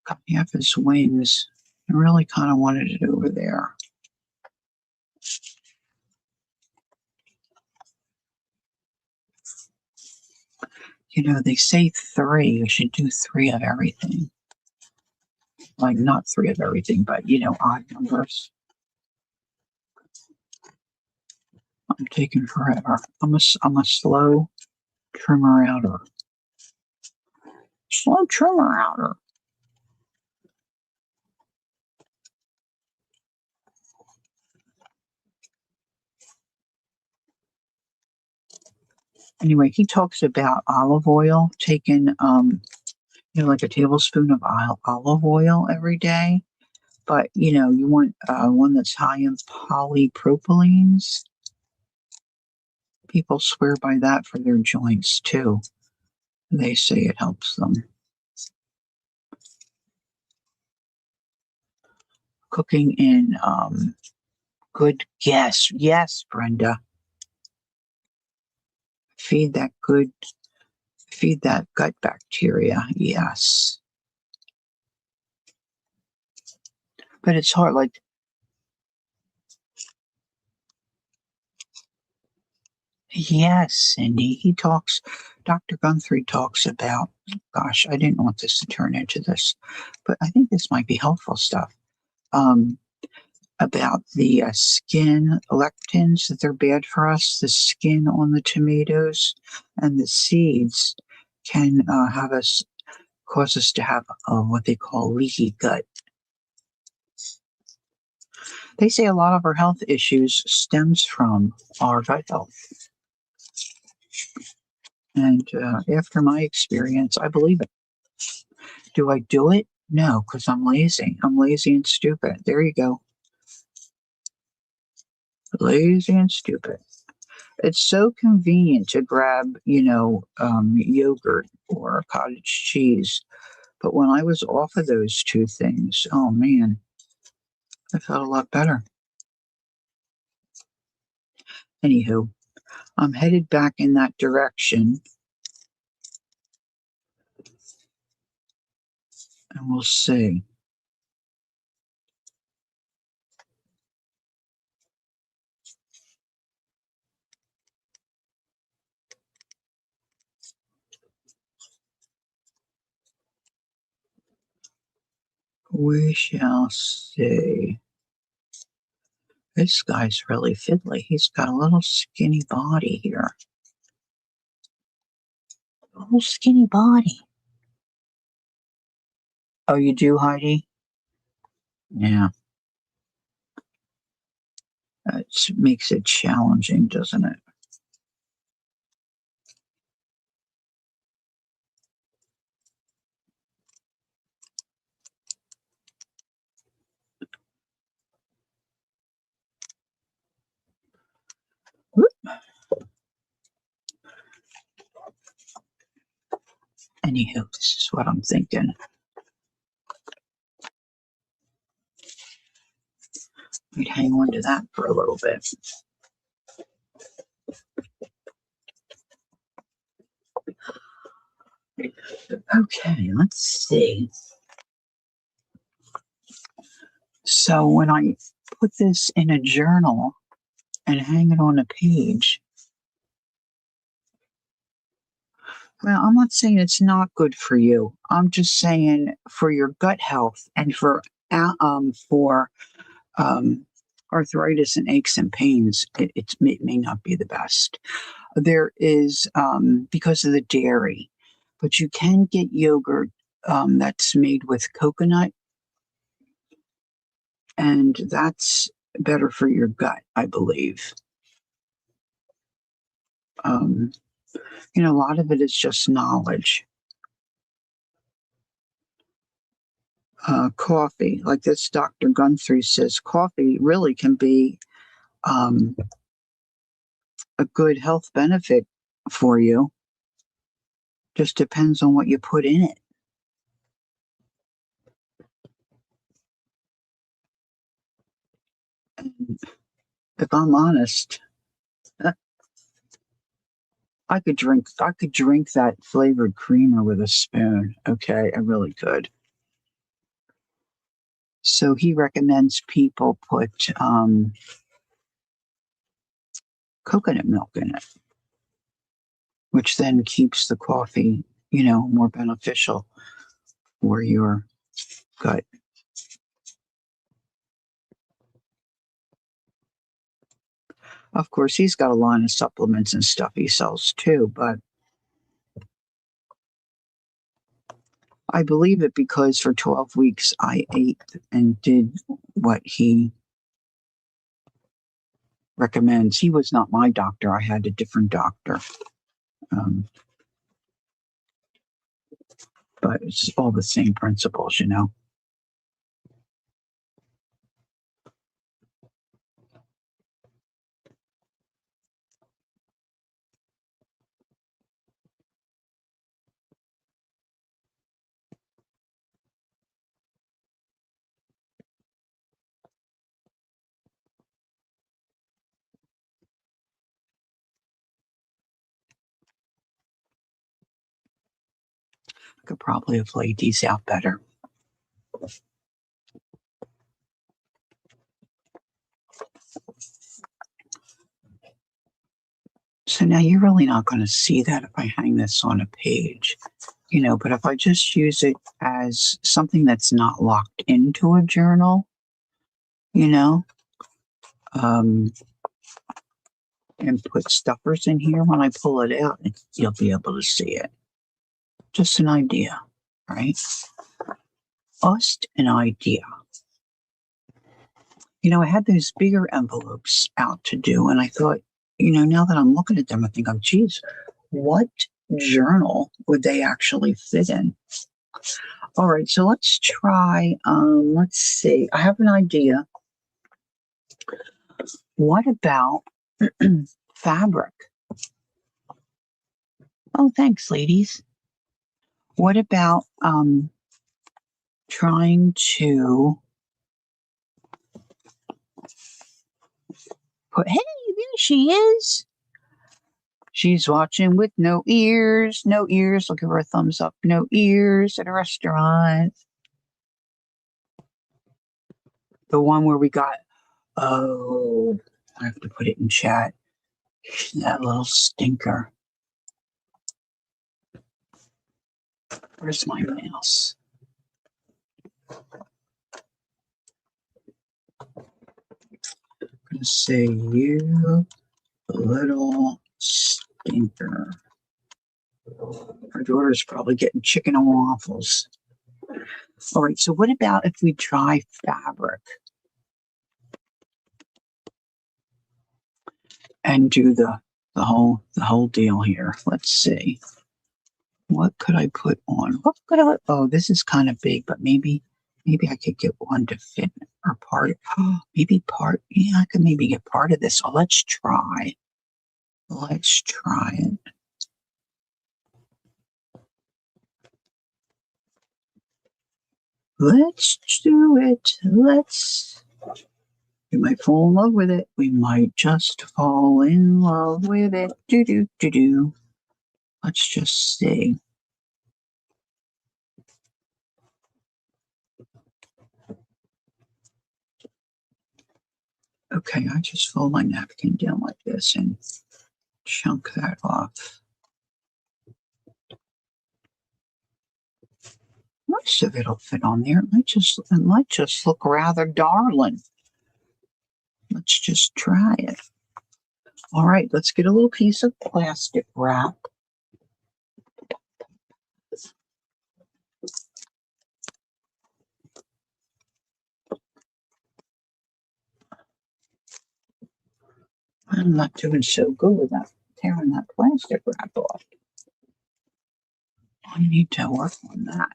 got half his wings. I really kind of wanted it over there. They say three. You should do three of everything. Like not three of everything, but odd numbers. I'm taking forever. I'm a slow trimmer outer. Slow trimmer outer. Anyway, he talks about olive oil, taking like a tablespoon of olive oil every day. But you want one that's high in polypropylenes. People swear by that for their joints too. They say it helps them. Cooking in good guess. Yes, Brenda. Feed that gut bacteria. Yes. But it's hard. Like, yes, Cindy. Dr. Guthrie talks about, gosh, I didn't want this to turn into this, but I think this might be helpful stuff. About the skin lectins, that they're bad for us, the skin on the tomatoes, and the seeds can have us cause us to have what they call leaky gut. They say a lot of our health issues stems from our gut health. And after my experience, I believe it. Do I do it? No, because I'm lazy. I'm lazy and stupid. There you go. Lazy and stupid. It's so convenient to grab, yogurt or cottage cheese. But when I was off of those two things, oh man, I felt a lot better. Anywho, I'm headed back in that direction, and we'll see. We shall see. This guy's really fiddly. He's got a little skinny body here. A little skinny body. Oh, you do, Heidi? Yeah. It makes it challenging, doesn't it? Whoop. Anywho, this is what I'm thinking. We'd hang on to that for a little bit. Okay, let's see. So when I put this in a journal and hang it on a page, well, I'm not saying it's not good for you. I'm just saying for your gut health and for arthritis and aches and pains, it may not be the best. There is because of the dairy, but you can get yogurt that's made with coconut, and that's better for your gut, I believe. A lot of it is just knowledge. Coffee, like this Dr. Guthrie says, coffee really can be a good health benefit for you. Just depends on what you put in it. And if I'm honest, I could drink that flavored creamer with a spoon. Okay, I really could. So he recommends people put coconut milk in it, which then keeps the coffee, more beneficial for your gut. Of course, he's got a line of supplements and stuff he sells too, but I believe it because for 12 weeks I ate and did what he recommends. He was not my doctor. I had a different doctor. But it's all the same principles, I could probably have laid these out better. So now you're really not going to see that if I hang this on a page, but if I just use it as something that's not locked into a journal, and put stuffers in here when I pull it out, you'll be able to see it. Just an idea. right? Just an idea. I had those bigger envelopes out to do, and I thought, now that I'm looking at them, I think, oh, geez, what journal would they actually fit in? All right, so let's try, let's see. I have an idea. What about fabric? Oh, thanks, ladies. What about trying to put, hey, there she is. She's watching with no ears, no ears. Look at her thumbs up, no ears at a restaurant. The one where we got, oh, I have to put it in chat. That little stinker. Where's my mouse? I'm going to say, you little stinker. Our daughter's probably getting chicken and waffles. All right, so what about if we try fabric and do the whole deal here? Let's see. What could I put on? What could I? Oh, this is kind of big, but maybe I could get one to fit or part. Maybe part. Yeah, I could maybe get part of this. So let's try. Let's try it. Let's do it. We might fall in love with it. We might just fall in love with it. Do. Let's just see. Okay, I just fold my napkin down like this and chunk that off. Most of it'll fit on there. It might just look rather darling. Let's just try it. All right, let's get a little piece of plastic wrap. I'm not doing so good with that, tearing that plastic wrap off. I need to work on that.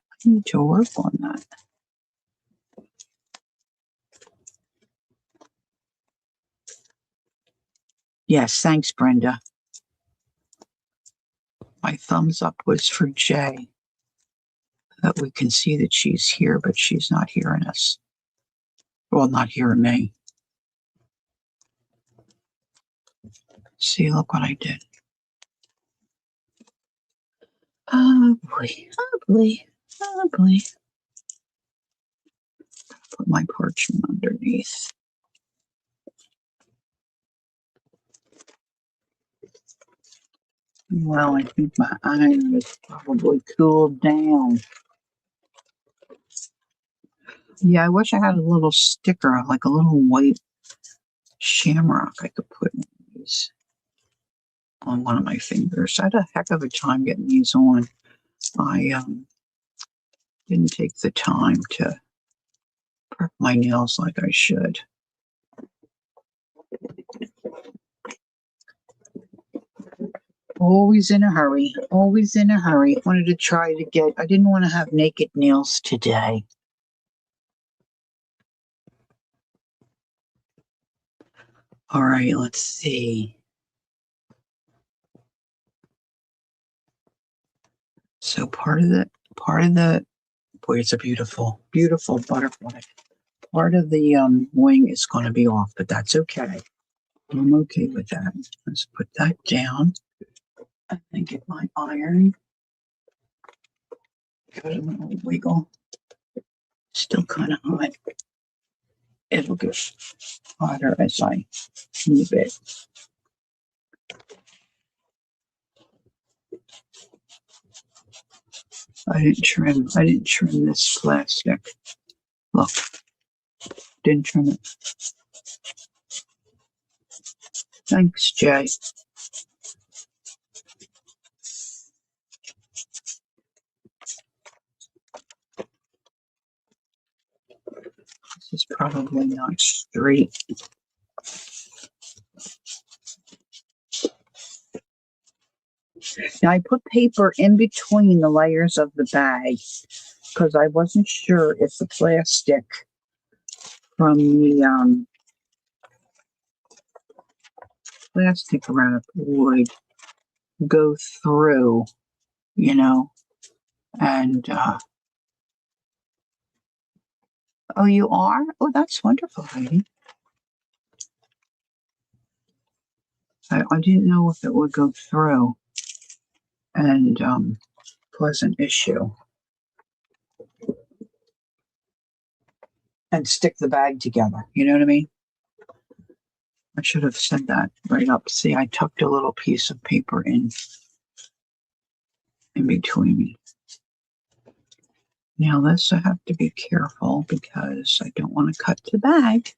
Yes, thanks, Brenda. My thumbs up was for Jay. That we can see that she's here, but she's not hearing us. Well, not hearing me. See, look what I did. Ugly. Put my parchment underneath. Well, I think my iron is probably cooled down. Yeah, I wish I had a little sticker, like a little white shamrock I could put in these on one of my fingers. I had a heck of a time getting these on. I didn't take the time to prep my nails like I should. Always in a hurry. Wanted to try to get, I didn't want to have naked nails today. All right, let's see. So part of the, boy, it's a beautiful butterfly. Part of the wing is going to be off, but that's okay. I'm okay with that. Let's put that down. And then get my iron. Give it a little wiggle. Still kind of hot. It'll get hotter as I move it. I didn't trim this plastic. Look, didn't trim it. Thanks, Jay. Probably not straight. Now I put paper in between the layers of the bag because I wasn't sure if the plastic from the plastic wrap would go through, and oh, you are? Oh, that's wonderful, Heidi. I didn't know if it would go through, and pleasant issue. And stick the bag together. You know what I mean? I should have said that right up. See, I tucked a little piece of paper in between. Now this I have to be careful because I don't want to cut the bag.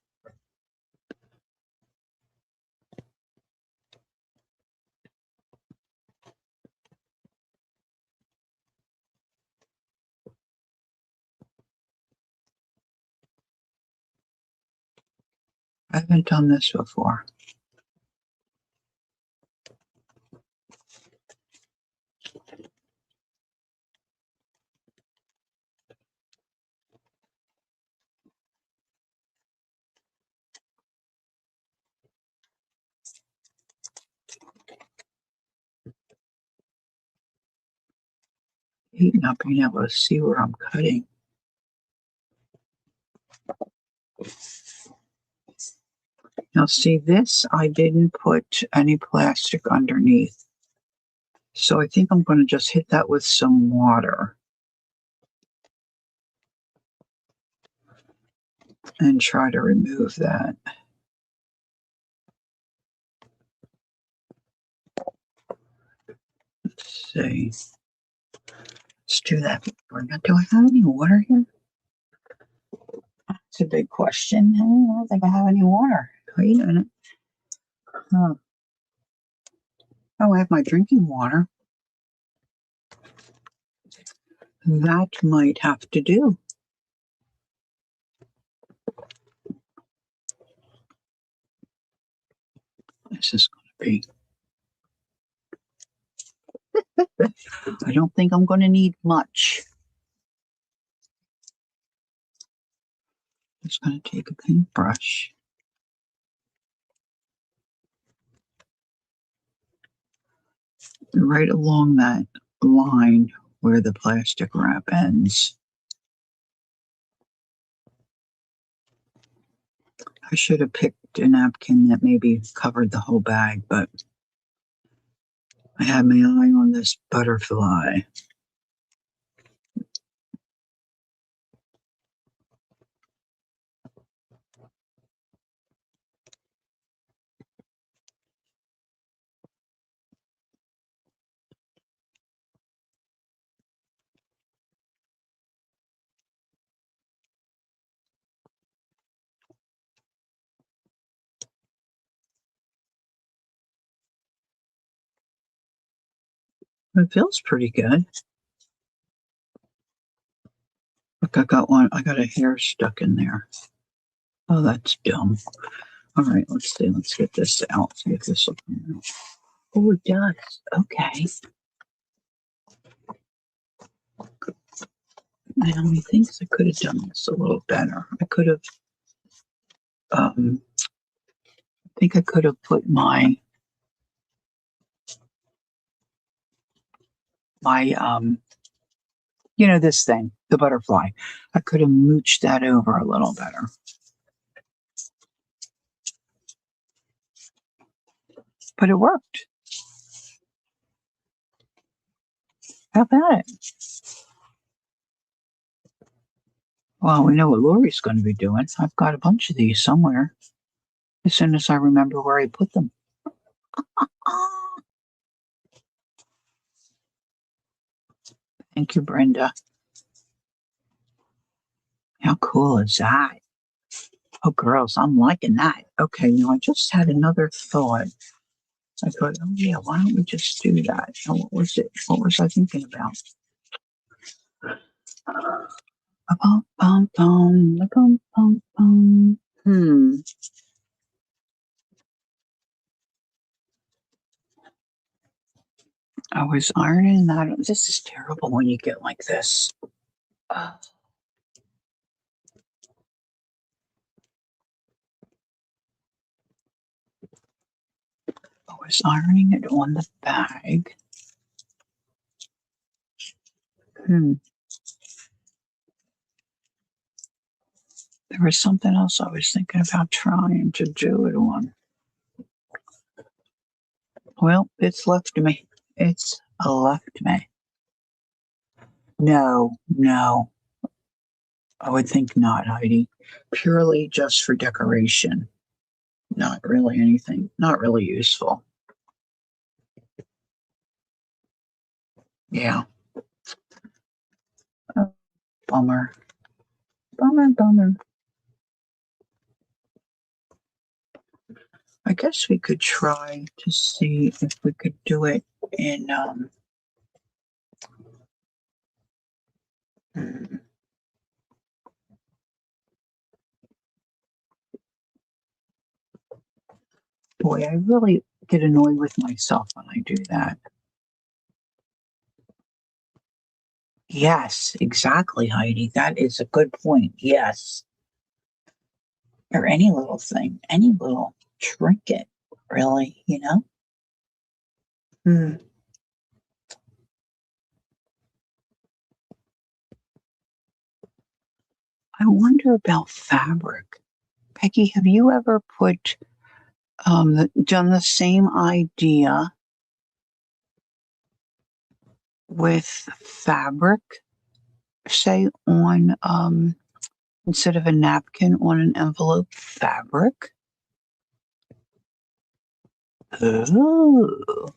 I haven't done this before. Hate not being able to see where I'm cutting. Now see this, I didn't put any plastic underneath. So I think I'm going to just hit that with some water. And try to remove that. Let's see. Let's do that before. Now, do I have any water here? That's a big question. I don't think I have any water. Wait a minute. Huh. Oh, I have my drinking water. That might have to do. This is going to be. I don't think I'm going to need much. I'm just going to take a paintbrush. Right along that line where the plastic wrap ends. I should have picked a napkin that maybe covered the whole bag, but I had my eye on this butterfly. It feels pretty good. Look, I got a hair stuck in there. Oh, that's dumb. All right, let's see. Let's get this out. See if this will come out. Oh, it does. Okay. Now, he thinks I could have done this a little better. I could have, I think I could have put my, this thing, the butterfly. I could have mooched that over a little better. But it worked. How about it? Well, we know what Lori's going to be doing. I've got a bunch of these somewhere. As soon as I remember where I put them. Thank you, Brenda. How cool is that? Oh, girls, I'm liking that. Okay, now I just had another thought. I thought, oh yeah, why don't we just do that? Now, what was it? What was I thinking about? Bum, bum, bum, bum, bum, bum. I was ironing that. This is terrible when you get like this. Uh, I was ironing it on the bag. There was something else I was thinking about trying to do it on. Well, it's left me. It's left me. No, no. I would think not, Heidi. Purely just for decoration. Not really anything. Not really useful. Yeah. Oh, bummer. Bummer, bummer. I guess we could try to see if we could do it in hmm, boy, I really get annoyed with myself when I do that. Yes, exactly, Heidi. That is a good point. Yes. Or any little thing, any little trinket, really, you know? Hmm. I wonder about fabric. Peggy, have you ever done the same idea with fabric, say on instead of a napkin on an envelope, fabric? Oh,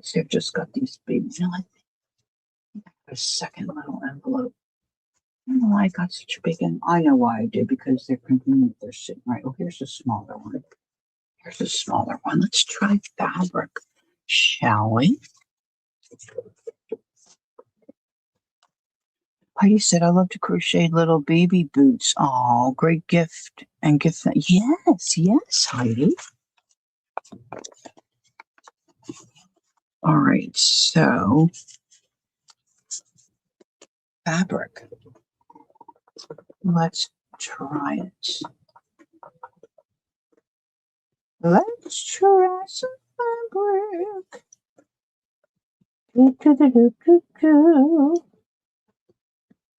see, I've just got these big, I think I have a second little envelope. I don't know why I got such a big one. I know why I did, because they're convenient. They're sitting right. Oh, here's a smaller one. Here's a smaller one. Let's try fabric, shall we? Heidi said, I love to crochet little baby boots. Oh, great gift. And gift that. Yes, yes, Heidi. All right, so fabric. Let's try it. Let's try some fabric.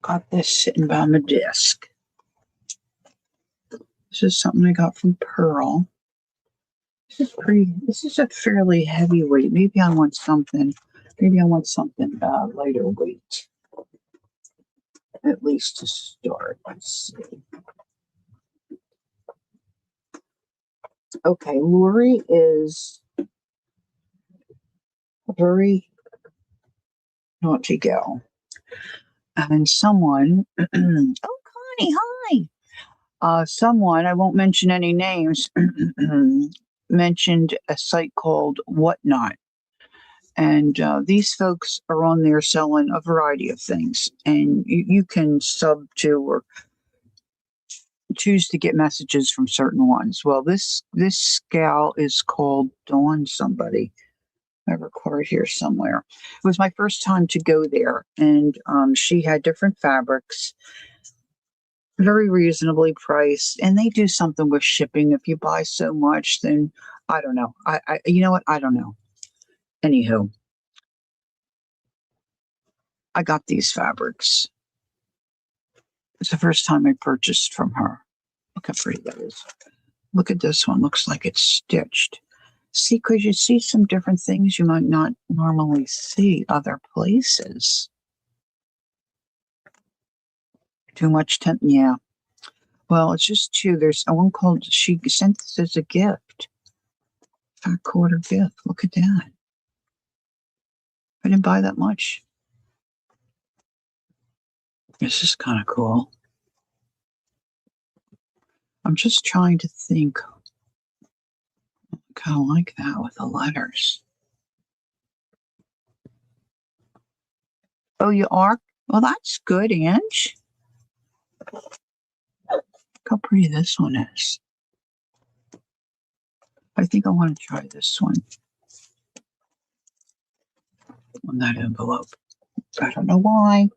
Got this sitting by my desk. This is something I got from Pearl. This is a fairly heavy weight. Maybe I want something lighter weight. At least to start. Let's see. Okay, Lori is a very naughty gal. And someone, oh, Connie, hi. Someone, I won't mention any names, mentioned a site called Whatnot. And these folks are on there selling a variety of things. And you can sub to or choose to get messages from certain ones. Well, this gal is called Dawn somebody. I record here somewhere. It was my first time to go there, and she had different fabrics, very reasonably priced, and they do something with shipping. If you buy so much, then I don't know. You know what? I don't know. Anywho, I got these fabrics. It's the first time I purchased from her. Look how pretty that is. Look at this one. Looks like it's stitched. See, because you see some different things you might not normally see other places. Too much yeah. Well, it's just two. There's one called, she sent this as a gift. Fat quarter gift. Look at that. I didn't buy that much. This is kind of cool. I'm just trying to think. I kind of like that with the letters. Oh, you are? Well, that's good, Ange. Look how pretty this one is. I think I want to try this one on that envelope. I don't know why.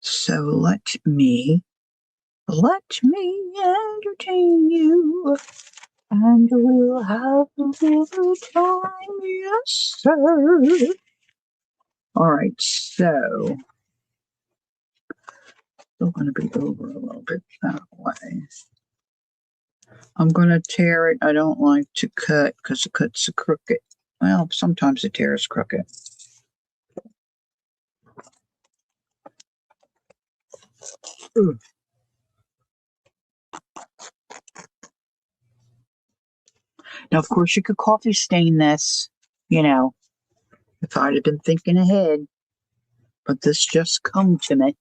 So let me entertain you, and we'll have a little time, yes, sir. All right, so still going to be over a little bit that way. I'm going to tear it. I don't like to cut because the cuts are crooked. Well, sometimes the tear is crooked. Ooh. Now, of course, you could coffee stain this, if I'd have been thinking ahead. But this just come to me.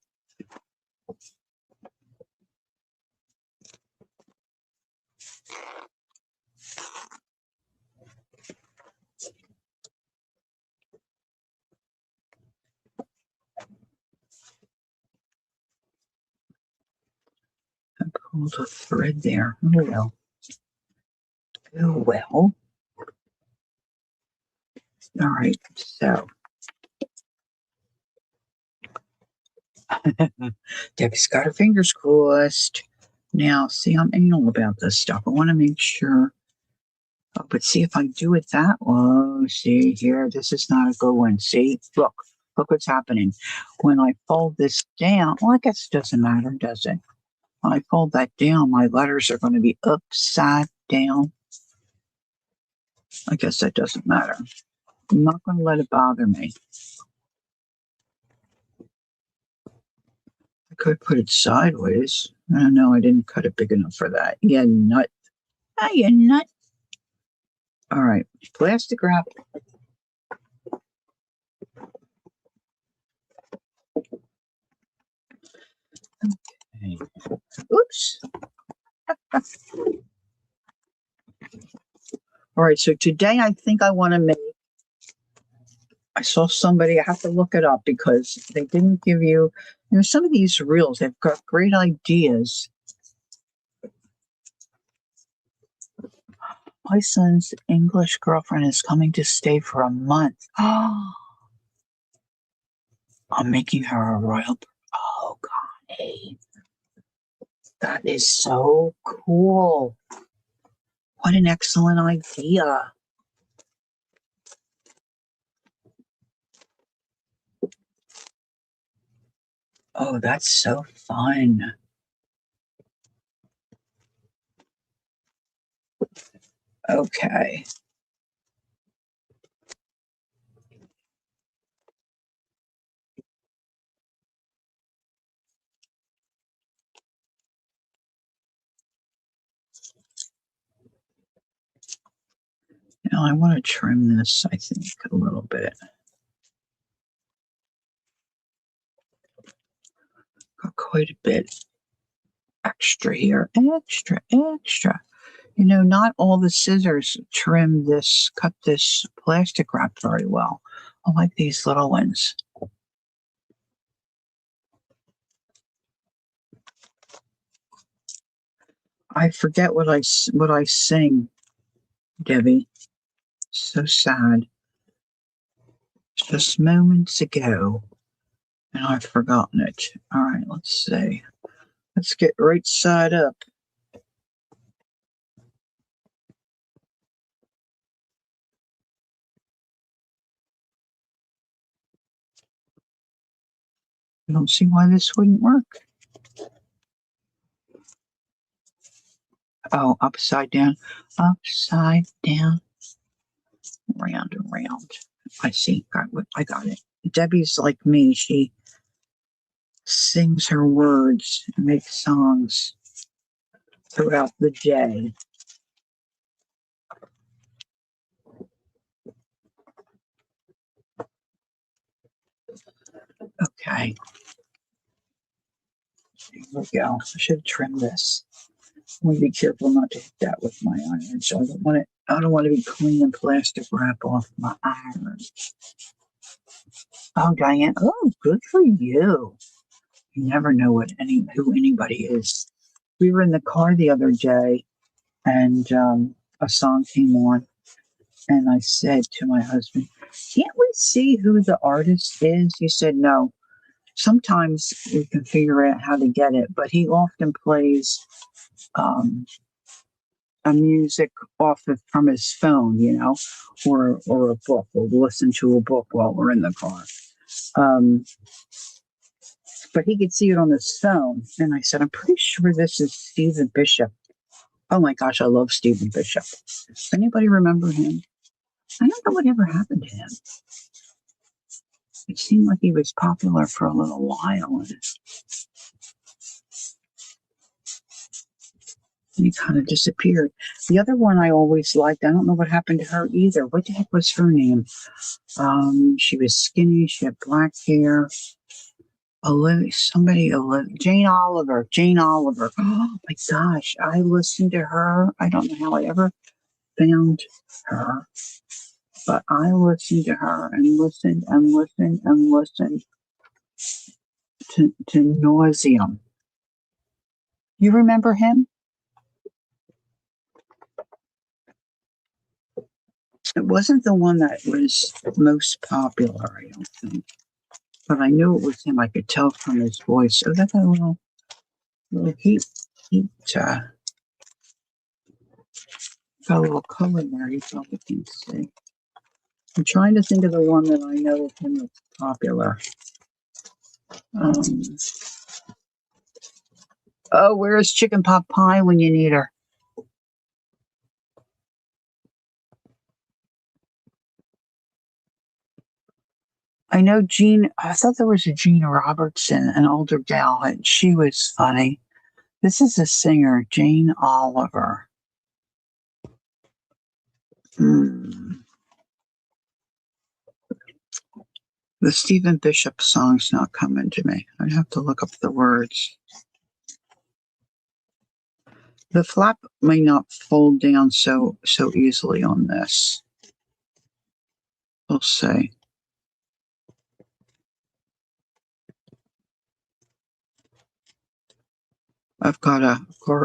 I pulled a thread there. Oh, well. Oh, well. All right, so. Debbie's got her fingers crossed. Now, see, I'm anal about this stuff. I want to make sure. Oh, but see, if I do it that way, see here, this is not a good one. See, look what's happening. When I fold this down, well, I guess it doesn't matter, does it? When I fold that down, my letters are going to be upside down. I guess that doesn't matter. I'm not going to let it bother me. I could put it sideways. No, I didn't cut it big enough for that. Yeah, nut. Ah, you nut. All right, plastic wrap. Okay. Oops. All right, so today I think I want to make, I saw somebody, I have to look it up because they didn't give you, some of these reels, they've got great ideas. My son's English girlfriend is coming to stay for a month. Oh, I'm making her a royal. Oh, God. Hey. That is so cool. What an excellent idea. Oh, that's so fun. Okay. Now I want to trim this, I think, a little bit. Got quite a bit extra here. Extra. Not all the scissors cut this plastic wrap very well. I like these little ones. I forget what I sing, Debbie. So sad. Just moments ago, and I've forgotten it. All right, let's see. Let's get right side up. I don't see why this wouldn't work. Oh, upside down, round and round. I see. I got it. Debbie's like me. She sings her words and makes songs throughout the day. Okay. Here we go. I should trim this. I'm going to be careful not to hit that with my iron. So I don't want to be cleaning plastic wrap off my iron. Oh, Diane. Oh, good for you. You never know who anybody is. We were in the car the other day, and a song came on, and I said to my husband, "Can't we see who the artist is?" He said, "No. Sometimes we can figure out how to get it, but he often plays um, a music from his phone, or a book. We'll listen to a book while we're in the car." Um, but he could see it on his phone. And I said, "I'm pretty sure this is Stephen Bishop." Oh my gosh, I love Stephen Bishop. Does anybody remember him? I don't know what ever happened to him. It seemed like he was popular for a little while, and he kind of disappeared. The other one I always liked, I don't know what happened to her either. What the heck was her name? She was skinny, she had black hair. Jane Oliver. Jane Oliver. Oh my gosh, I listened to her. I don't know how I ever found her, but I listened to her and listened and listened and listened to nauseum. You remember him? It wasn't the one that was most popular, I don't think. But I knew it was him. I could tell from his voice. Oh, that got a little heat, got a little color there. You probably can see. I'm trying to think of the one that I know of him that's popular. Where is Chicken Pot Pie when you need her? I know I thought there was a Gina Robertson, an older gal, and she was funny. This is a singer, Jane Oliver. The Stephen Bishop song's not coming to me. I'd have to look up the words. The flap may not fold down so easily on this. We'll see. I've got a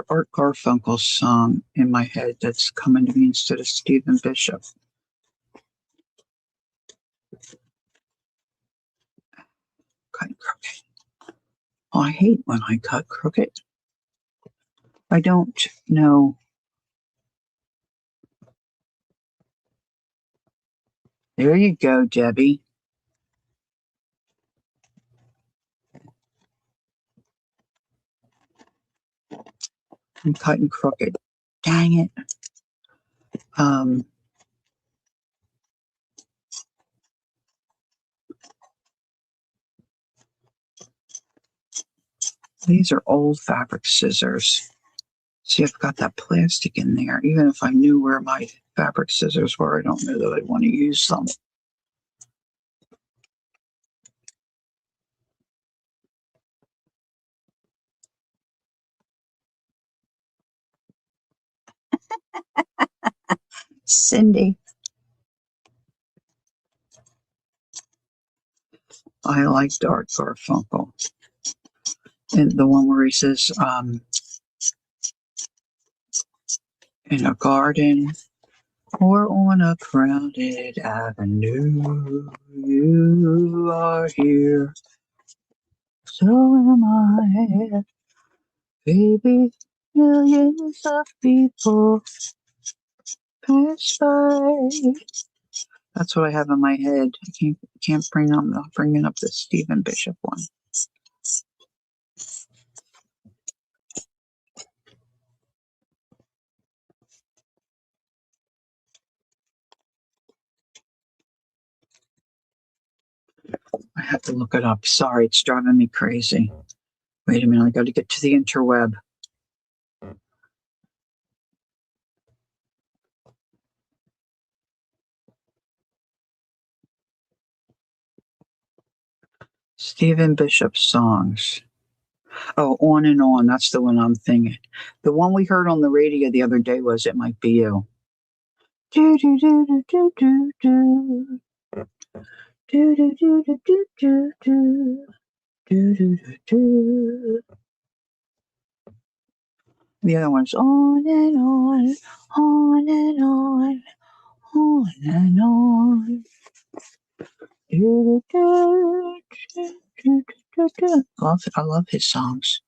Art Garfunkel song in my head that's coming to me instead of Stephen Bishop. Cut crooked. Oh, I hate when I cut crooked. I don't know. There you go, Debbie. I'm cutting crooked. Dang it. These are old fabric scissors. See, I've got that plastic in there. Even if I knew where my fabric scissors were, I don't know that I'd want to use them. Cindy. I liked Art Garfunkel. And the one where he says, in a garden or on a crowded avenue, you are here. So am I. Baby, millions of people pass by. That's what I have in my head. I can't bringing up the Stephen Bishop one. I have to look it up. Sorry, it's driving me crazy. Wait a minute, I got to get to the interweb. Stephen Bishop songs. Oh, On and On. That's the one I'm thinking. The one we heard on the radio the other day was It Might Be You. Do, do, do, do, do, do, do. Do, do, do, do, do, do, do. Do, do, do, do. The other one's on and on, on and on, on and on. Do, do, do, do, do, do. I love his songs.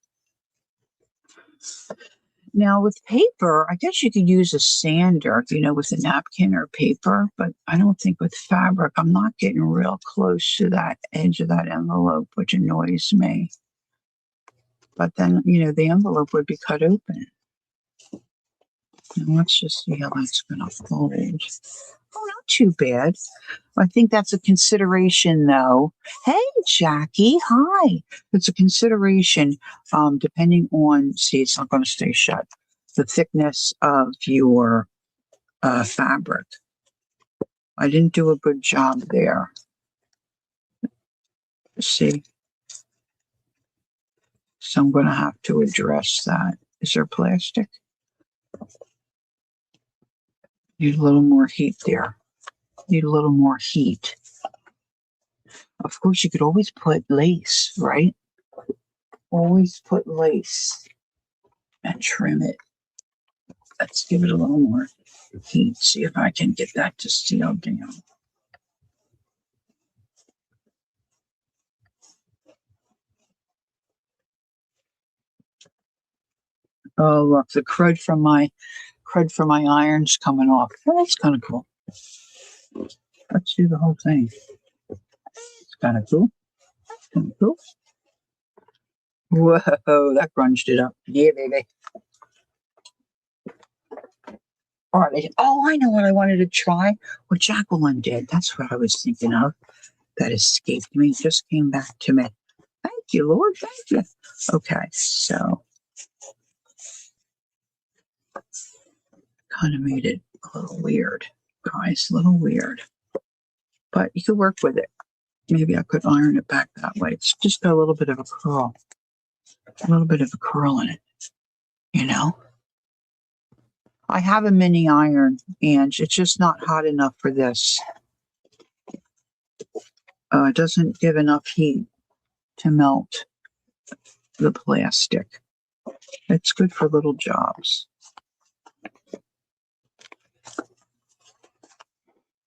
Now with paper, I guess you could use a sander, with a napkin or paper, but I don't think with fabric. I'm not getting real close to that edge of that envelope, which annoys me. But then, the envelope would be cut open. And let's just see how that's going to fold. Oh, not too bad. I think that's a consideration, though. Hey, Jackie, hi. It's a consideration, depending on, see, it's not going to stay shut, the thickness of your fabric. I didn't do a good job there. See? So I'm going to have to address that. Is there plastic? Need a little more heat there. Need a little more heat. Of course, you could always put lace, right? Always put lace and trim it. Let's give it a little more heat. See if I can get that to seal down. Oh, look, the crud from my iron's coming off. Oh, that's kind of cool. Let's do the whole thing. It's kind of cool. Kind of cool. Whoa, that grunged it up. Yeah, baby. All right. Oh, I know what I wanted to try. What Jacqueline did. That's what I was thinking of. That escaped me. Just came back to me. Thank you, Lord. Thank you. Okay, so kind of made it a little weird, guys. A little weird. But you could work with it. Maybe I could iron it back that way. It's just got a little bit of a curl. A little bit of a curl in it. I have a mini iron, and it's just not hot enough for this. It doesn't give enough heat to melt the plastic. It's good for little jobs.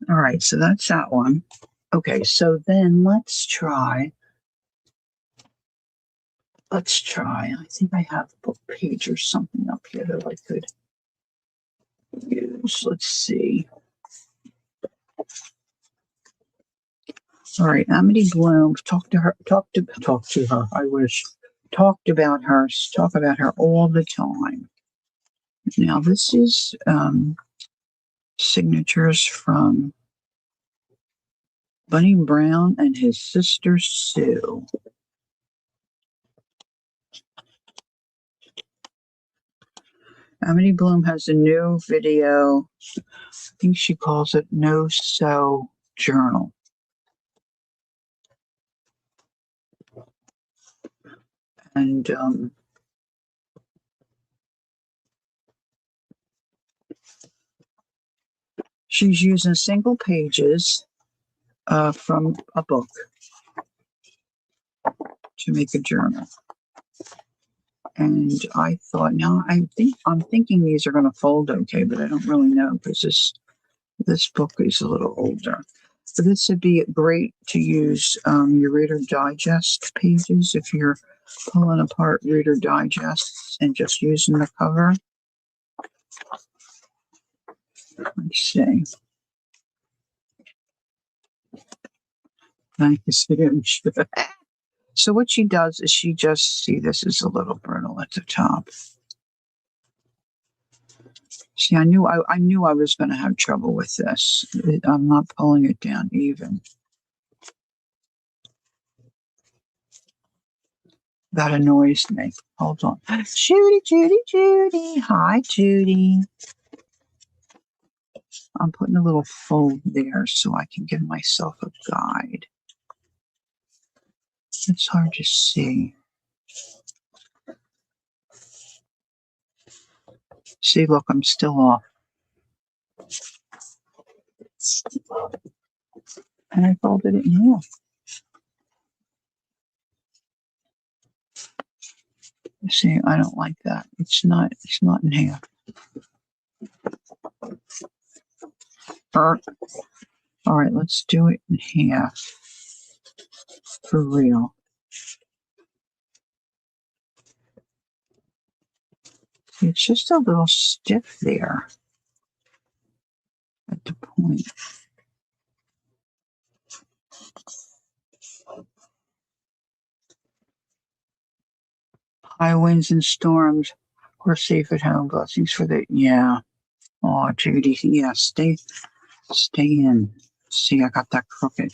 All right, so that's that one. Okay, so then let's try. I think I have a book page or something up here that I could use. Let's see. All right, Amity Bloom. Talk to her. I wish. Talk about her all the time. Now this is signatures from Bunny Brown and his sister Sue. Amity Bloom has a new video. I think she calls it No Sew Journal. And she's using single pages from a book to make a journal. And I thought, now I'm thinking these are going to fold okay, but I don't really know because this book is a little older. So this would be great to use your Reader Digest pages if you're pulling apart Reader Digests and just using the cover. Let's see. Thank you so much. So what she does is she just, see, this is a little brittle at the top. See, I knew I was going to have trouble with this. I'm not pulling it down even. That annoys me. Hold on. Judy. Hi, Judy. I'm putting a little fold there so I can give myself a guide. It's hard to see. See, look, I'm still off. And I folded it in half. See, I don't like that. It's not in half. All right, let's do it in half. For real. It's just a little stiff there at the point. High winds and storms. We're safe at home. Blessings for the, yeah. Oh, Judy, yeah, stay in. See, I got that crooked.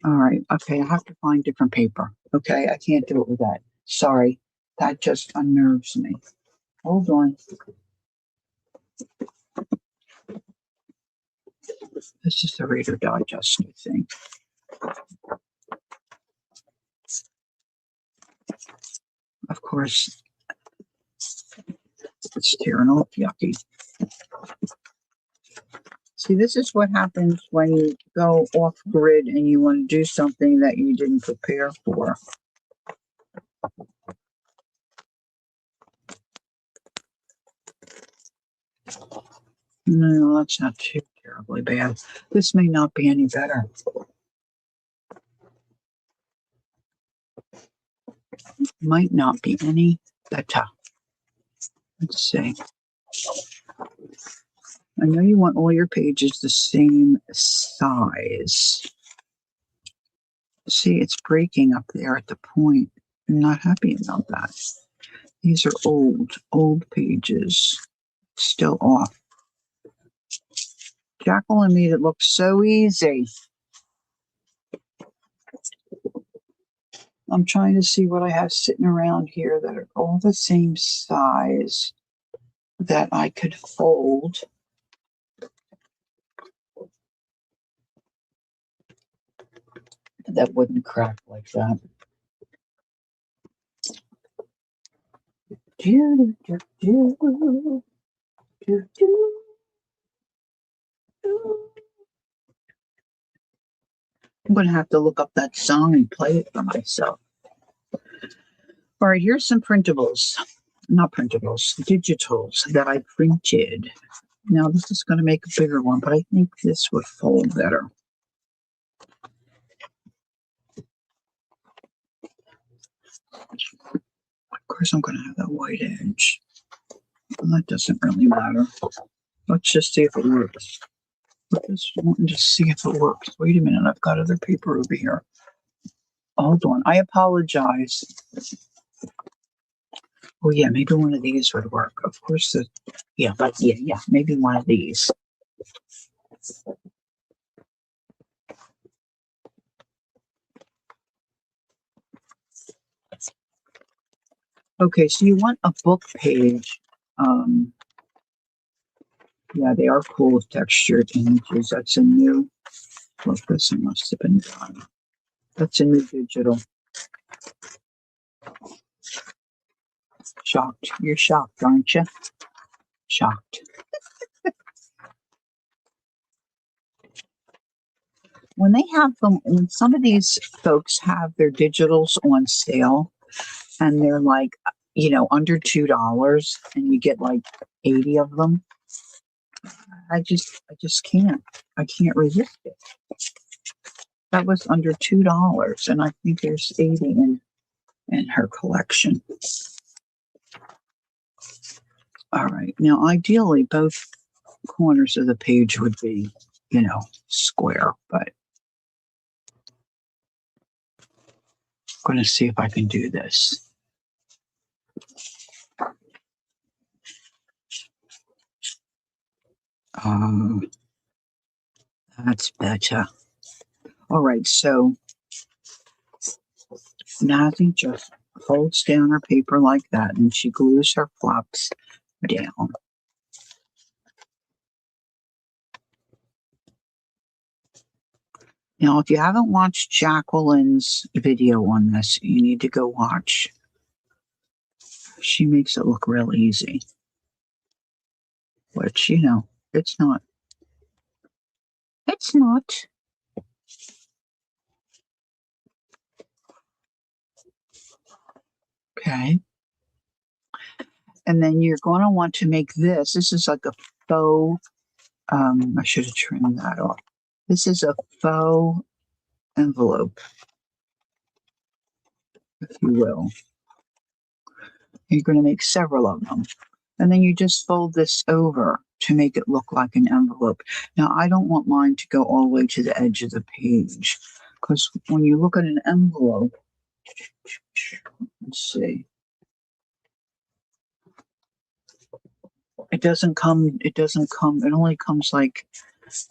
All right. Okay, I have to find different paper. Okay, I can't do it with that. Sorry. That just unnerves me. Hold on. This is the Reader Digest, I think. Of course, it's tearing off, yucky. See, this is what happens when you go off grid and you want to do something that you didn't prepare for. No, that's not too terribly bad. This may not be any better. Might not be any better. Let's see. I know you want all your pages the same size. See, it's breaking up there at the point. I'm not happy about that. These are old pages. Still off. Jacqueline made it look so easy. I'm trying to see what I have sitting around here that are all the same size that I could fold. That wouldn't crack like that. Do, do, do, do, do, do. I'm going to have to look up that song and play it for myself. All right, here's some printables. Not printables, digitals that I printed. Now, this is going to make a bigger one, but I think this would fold better. Of course, I'm going to have that white edge. But that doesn't really matter. Let's just see if it works. I just wanting to see if it works. Wait a minute, I've got other paper over here. Hold on, I apologize. Oh yeah, maybe one of these would work. Of course, yeah, maybe one of these. Okay, so you want a book page. Yeah, they are cool with textured images. That's a new, well, this must have been done. That's a new digital. Shocked. You're shocked, aren't you? Shocked. When they have them, when some of these folks have their digitals on sale and they're like, under $2 and you get like 80 of them, I just can't. I can't resist it. That was under $2 and I think there's 80 in her collection. All right. Now, ideally, both corners of the page would be, square, but I'm going to see if I can do this. That's better. All right. So Nazi just folds down her paper like that and she glues her flaps down. Now, if you haven't watched Jacqueline's video on this, you need to go watch. She makes it look real easy. Which, it's not. It's not. Okay. Okay. And then you're going to want to make this. This is like a faux, I should have trimmed that off. This is a faux envelope, if you will. You're going to make several of them. And then you just fold this over to make it look like an envelope. Now, I don't want mine to go all the way to the edge of the page, because when you look at an envelope, let's see, it only comes like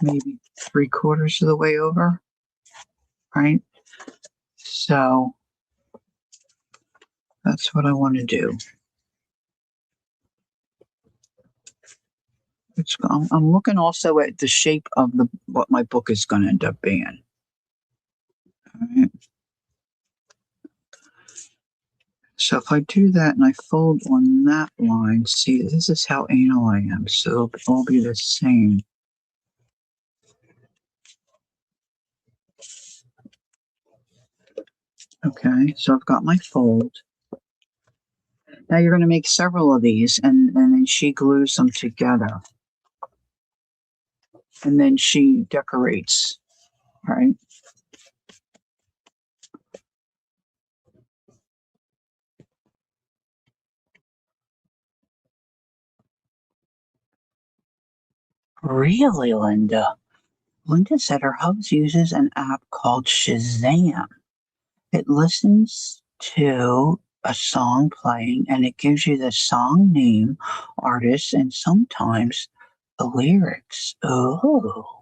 maybe 3/4 of the way over, right? So that's what I want to do. I'm looking also at the shape of what my book is going to end up being. All right. So if I do that and I fold on that line, see, this is how anal I am. So it'll all be the same. Okay, so I've got my fold. Now you're going to make several of these, and then she glues them together. And then she decorates, right? Really, Linda? Linda said her hubs uses an app called Shazam. It listens to a song playing and it gives you the song name, artist, and sometimes the lyrics. Oh.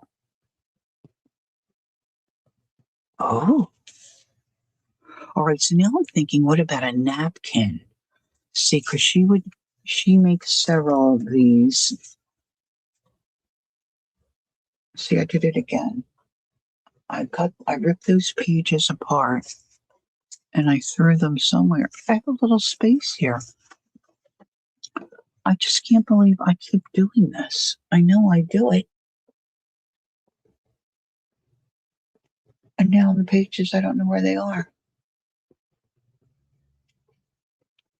Oh. All right, so now I'm thinking, what about a napkin? See, because she makes several of these. See, I did it again. I ripped those pages apart and I threw them somewhere. I have a little space here. I just can't believe I keep doing this. I know I do it. And now the pages, I don't know where they are.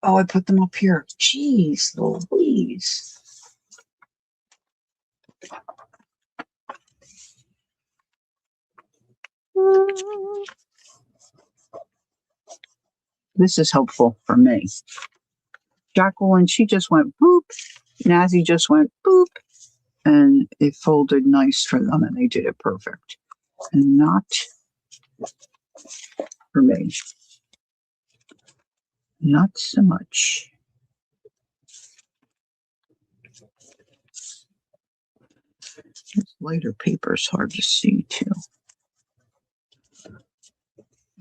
Oh, I put them up here. Jeez Louise. This is helpful for me. Jacqueline, she just went boop. Nazi just went boop. And it folded nice for them and they did it perfect. And not for me. Not so much. This lighter paper is hard to see too.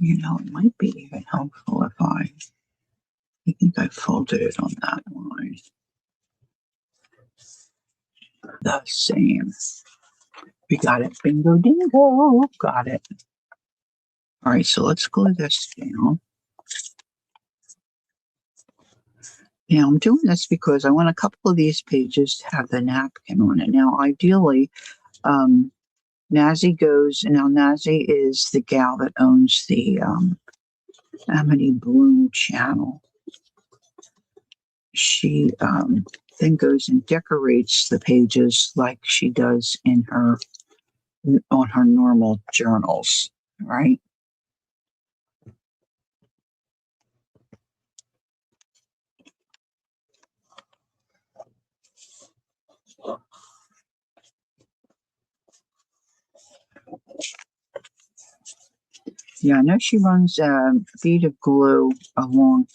You know, it might be even helpful if I think I folded it on that line. The same. We got it. Bingo dingo. Got it. All right, so let's glue this down. Now I'm doing this because I want a couple of these pages to have the napkin on it. Now, ideally, Nazi is the gal that owns the Amity Bloom channel. She then goes and decorates the pages like she does on her normal journals, right? Yeah, I know she runs a bead of glue along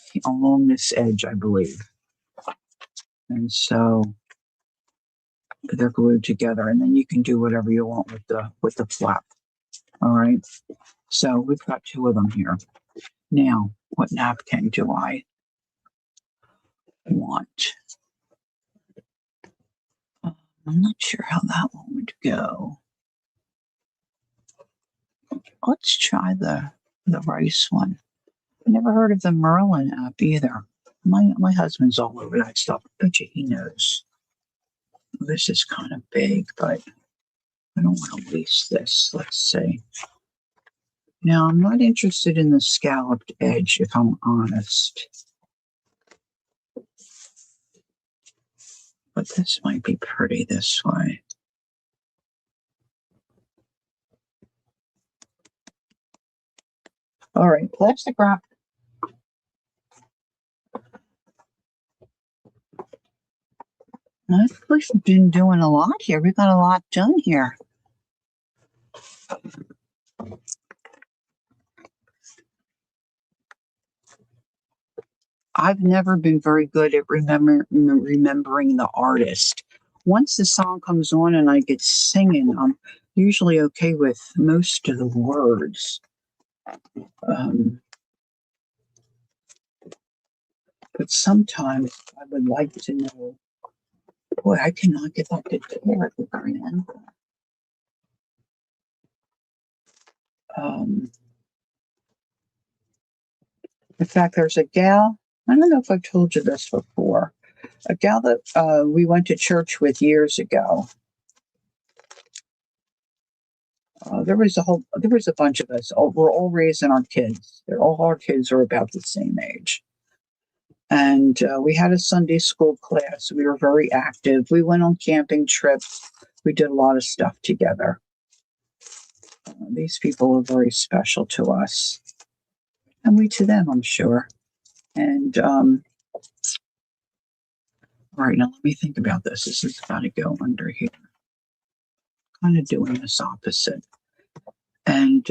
this edge, I believe. And so they're glued together, and then you can do whatever you want with the flap. All right. So we've got two of them here. Now, what napkin do I want? I'm not sure how that one would go. Let's try the rice one. I never heard of the Merlin app either. My husband's all over that stuff. I bet you he knows. This is kind of big, but I don't want to waste this. Let's see. Now, I'm not interested in the scalloped edge, if I'm honest. But this might be pretty this way. All right, plastic wrap. We've been doing a lot here. We've got a lot done here. I've never been very good at remembering the artist. Once the song comes on and I get singing, I'm usually okay with most of the words. But sometimes I would like to know. Boy, I cannot get that guitar at the very end. In fact, there's a gal, I don't know if I've told you this before, a gal that we went to church with years ago. There was a bunch of us. We're all raising our kids. All our kids are about the same age. And we had a Sunday school class. We were very active. We went on camping trips. We did a lot of stuff together. These people are very special to us. And we to them, I'm sure. And all right, now let me think about this. This has got to go under here. Kind of doing this opposite. And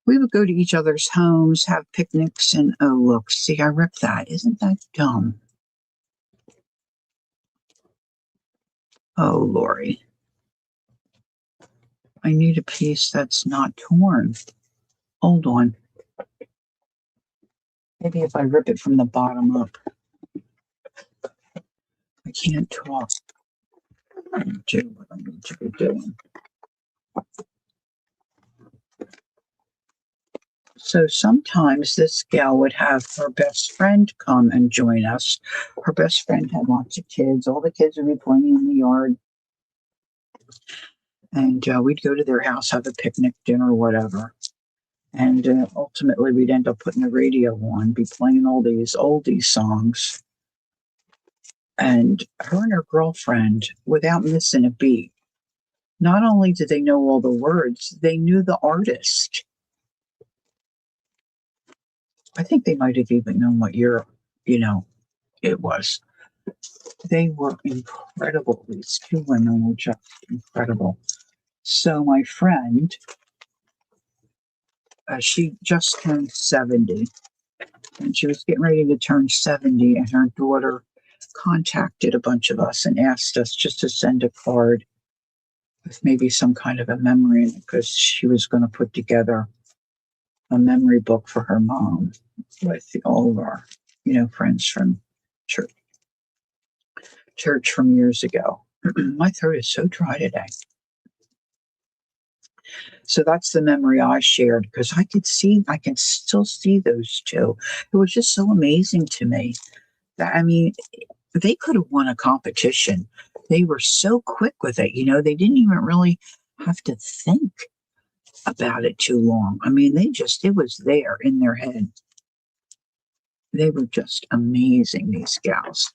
we would go to each other's homes, have picnics, and oh, look, see, I ripped that. Isn't that dumb? Oh, Lori. I need a piece that's not torn. Hold on. Maybe if I rip it from the bottom up. I can't talk. I do what I need to be doing. So sometimes this gal would have her best friend come and join us. Her best friend had lots of kids. All the kids would be playing in the yard. And we'd go to their house, have a picnic, dinner, whatever. And ultimately, we'd end up putting the radio on, be playing all these oldies songs. And her and her girlfriend, without missing a beat, not only did they know all the words, they knew the artist. I think they might have even known what year, it was. They were incredible. These two women were just incredible. So my friend, she just turned 70. And she was getting ready to turn 70, and her daughter contacted a bunch of us and asked us just to send a card with maybe some kind of a memory in it, because she was going to put together a memory book for her mom with all of our, friends from church from years ago. My throat is so dry today. So that's the memory I shared, because I can still see those two. It was just so amazing to me. They could have won a competition. They were so quick with it. They didn't even really have to think about it too long. It was there in their head. They were just amazing, these gals.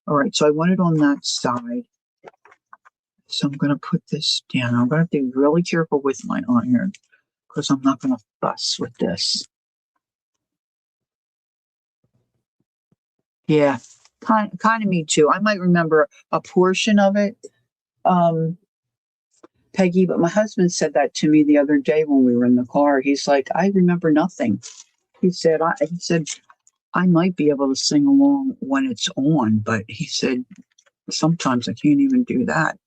All right, so I want it on that side. So I'm going to put this down. I'm going to be really careful with my iron, because I'm not going to fuss with this. Yeah, kind of me too. I might remember a portion of it, Peggy, but my husband said that to me the other day when we were in the car. He's like, I remember nothing. He said, I might be able to sing along when it's on, but he said, sometimes I can't even do that.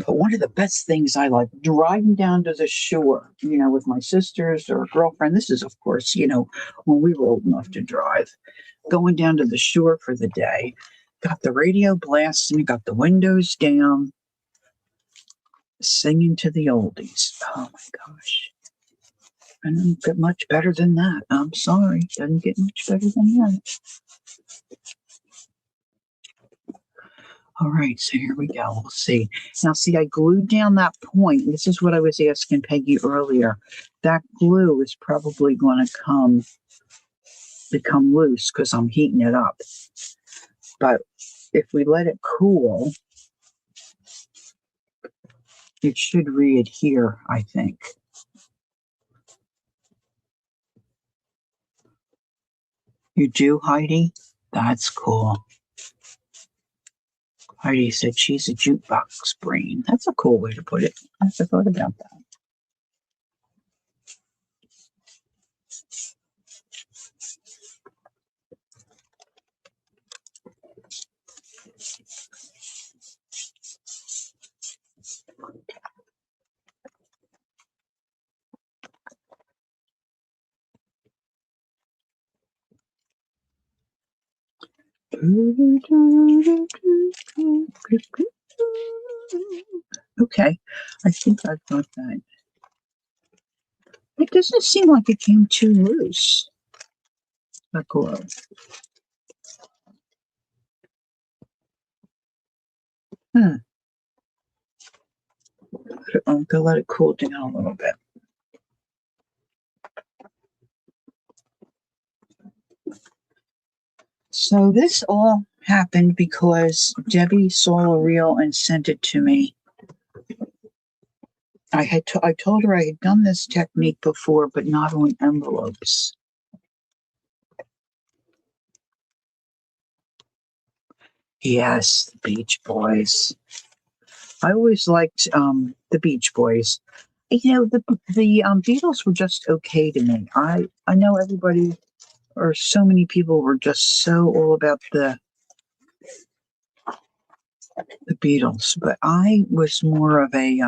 But one of the best things I like, driving down to the shore, with my sisters or a girlfriend. This is, of course, when we were old enough to drive, going down to the shore for the day, got the radio blasting, got the windows down, singing to the oldies. Oh my gosh. I don't get much better than that. I'm sorry. Doesn't get much better than that. All right, so here we go. We'll see. Now, see, I glued down that point. This is what I was asking Peggy earlier. That glue is probably going to become loose because I'm heating it up. But if we let it cool, it should re-adhere, I think. You do, Heidi? That's cool. Heidi said she's a jukebox brain. That's a cool way to put it. I never thought about that. Okay, I think I've got that. It doesn't seem like it came too loose. That glue. I'm gonna let it cool down a little bit. So this all happened because Debbie saw a reel and sent it to me. I told her I had done this technique before, but not on envelopes. Yes, the Beach Boys. I always liked the Beach Boys. You know, the Beatles were just okay to me. I know everybody or so many people were just so all about the Beatles, but I was more of a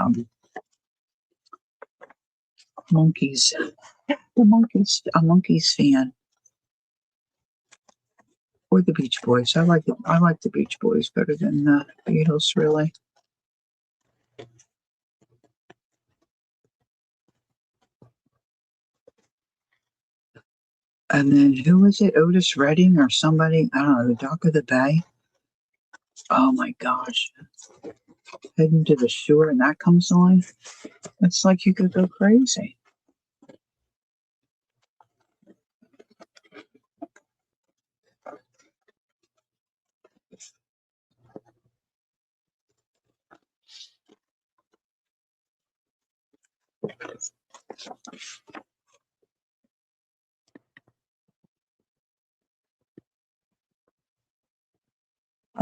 Monkeys, a Monkeys fan, or the Beach Boys. I like the Beach Boys better than the Beatles, really. And then who was it? Otis Redding or somebody? I don't know. The Dock of the Bay. Oh my gosh! Heading to the shore, and that comes on. It's like you could go crazy.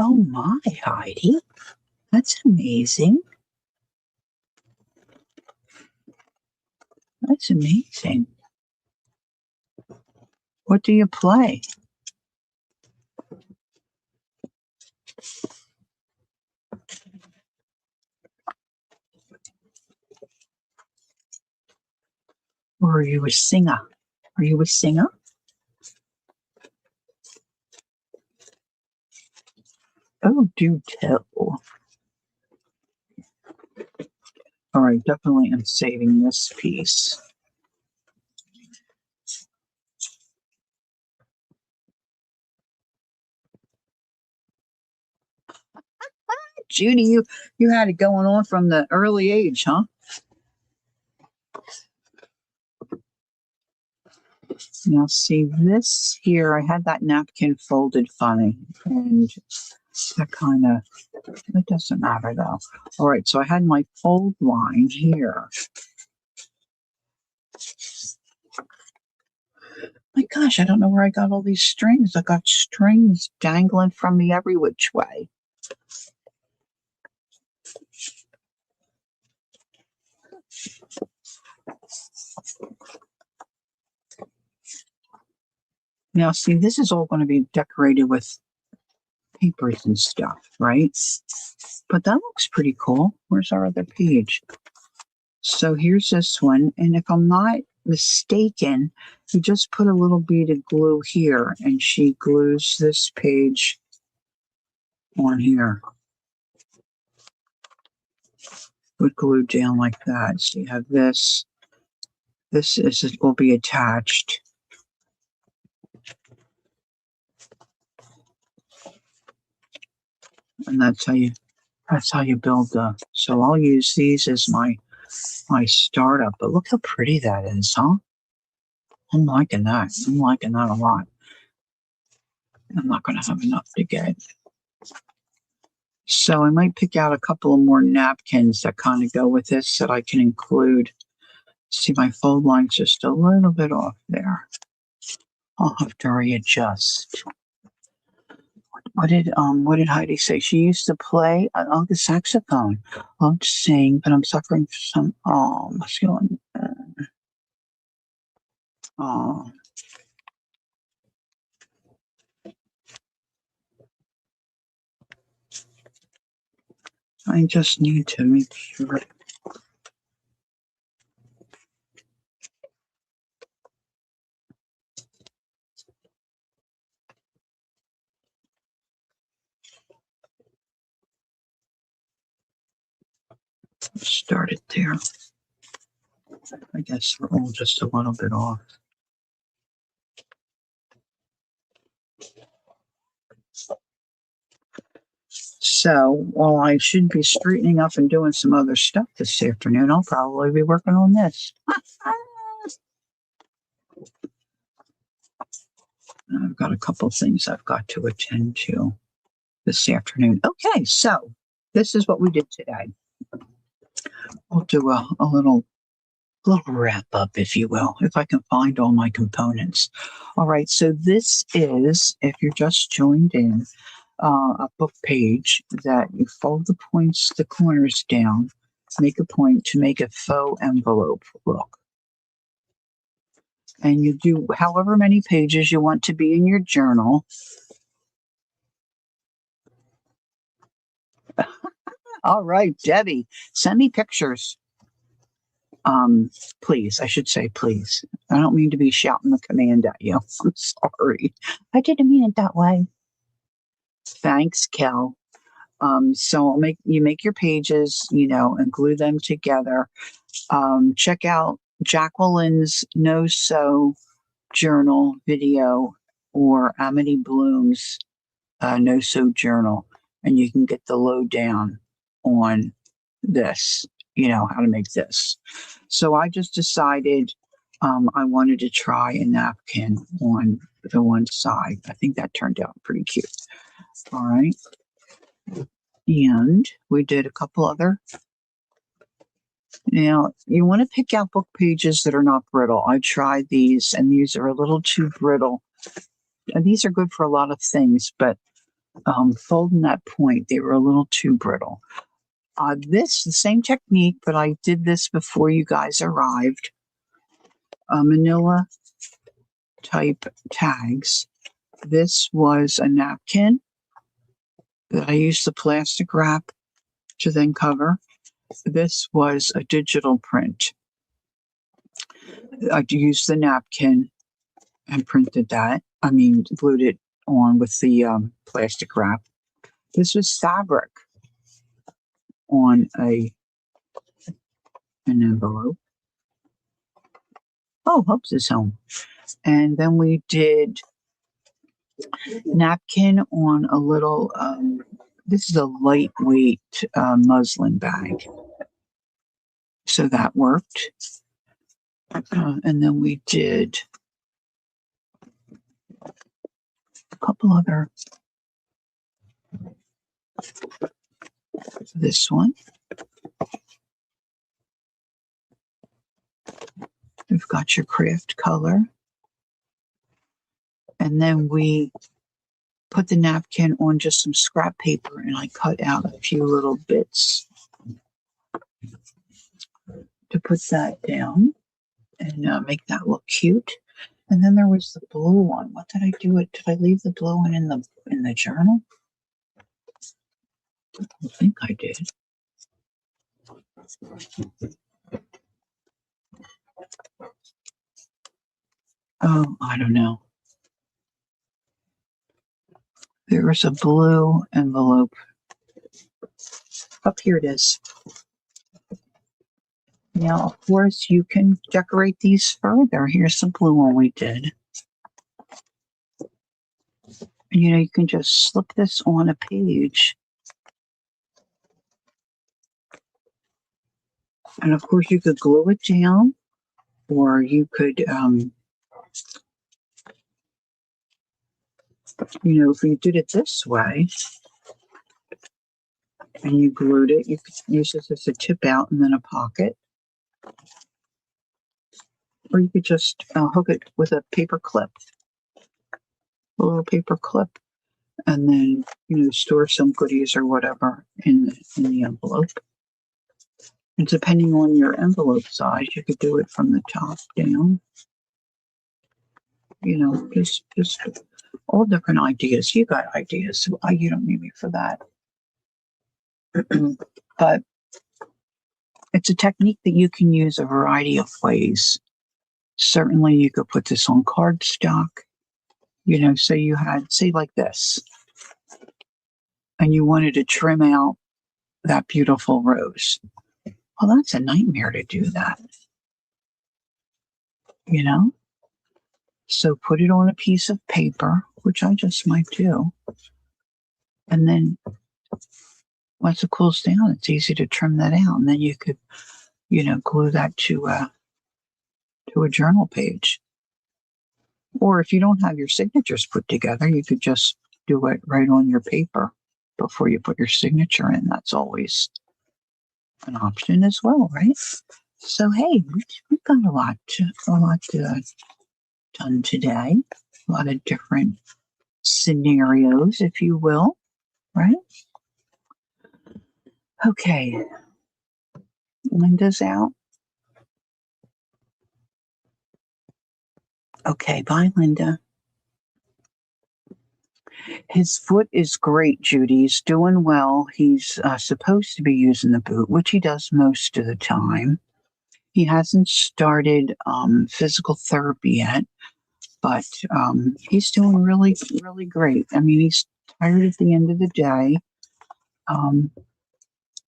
Oh my, Heidi, that's amazing. That's amazing. What do you play? Or are you a singer? Are you a singer? Oh, do tell. All right, definitely I'm saving this piece. Judy, you had it going on from the early age, huh? Now see this here, I had that napkin folded funny, and that kind of, it doesn't matter though. All right, so I had my fold line here. My gosh, I don't know where I got all these strings. I got strings dangling from me every which way. Now, see, this is all going to be decorated with papers and stuff, right? But that looks pretty cool. Where's our other page? So here's this one. And if I'm not mistaken, you just put a little bead of glue here and she glues this page on here. Would glue down like that. So you have this. This will be attached. And that's how you build so I'll use these as my startup. But look how pretty that is, huh? I'm liking that. I'm liking that a lot. I'm not going to have enough to get. So I might pick out a couple of more napkins that kind of go with this that I can include. See, my fold line's just a little bit off there. I'll have to readjust. What did Heidi say? She used to play the saxophone. Love to sing, but I'm suffering from some muscular. Oh, I just need to make sure. Start it there. I guess we're all just a little bit off. So while I should be straightening up and doing some other stuff this afternoon, I'll probably be working on this. I've got a couple things I've got to attend to this afternoon. Okay, so this is what we did today. We'll do a little wrap up, if you will, if I can find all my components. All right, so this is, if you're just joined in, a book page that you fold the corners down, make a point to make a faux envelope look. And you do however many pages you want to be in your journal. All right, Debbie, send me pictures. Please, I should say please. I don't mean to be shouting the command at you. I'm sorry. I didn't mean it that way. Thanks, Kel. So make your pages, and glue them together. Check out Jacqueline's No Sew journal video or Amity Bloom's No Sew journal, and you can get the lowdown on this, how to make this. So I just decided I wanted to try a napkin on the one side. I think that turned out pretty cute. All right. And we did a couple other. Now, you want to pick out book pages that are not brittle. I tried these, and these are a little too brittle. And these are good for a lot of things, but folding that point, they were a little too brittle. The same technique, but I did this before you guys arrived. Manila type tags. This was a napkin that I used the plastic wrap to then cover. This was a digital print. I used the napkin and printed that. Glued it on with the plastic wrap. This was fabric on an envelope. Oh, Hopes is home. And then we did napkin on a little, this is a lightweight muslin bag. So that worked. And then we did a couple other, this one. You've got your craft color. And then we put the napkin on just some scrap paper, and I cut out a few little bits to put that down and make that look cute. And then there was the blue one. What did I do? Did I leave the blue one in the journal? I think I did. Oh, I don't know. There was a blue envelope. Up here it is. Now, of course, you can decorate these further. Here's the blue one we did. And, you can just slip this on a page And of course, you could glue it down, or you could, if you did it this way and you glued it, you could use this as a tip out and then a pocket. Or you could just hook it with a paper clip, a little paper clip, and then, store some goodies or whatever in the envelope. And depending on your envelope size, you could do it from the top down. Just all different ideas. You got ideas, so you don't need me for that. But it's a technique that you can use a variety of ways. Certainly, you could put this on cardstock. So you had, say, like this, and you wanted to trim out that beautiful rose. Well, that's a nightmare to do that. So put it on a piece of paper, which I just might do. And then once it cools down, it's easy to trim that out. And then you could, glue that to a journal page. Or if you don't have your signatures put together, you could just do it right on your paper before you put your signature in. That's always an option as well, right? So, hey, we've got a lot done today. A lot of different scenarios, if you will, right? Okay. Linda's out. Okay, bye, Linda. His foot is great, Judy. He's doing well. He's supposed to be using the boot, which he does most of the time. He hasn't started physical therapy yet, but he's doing really, really great. I mean, he's tired at the end of the day. And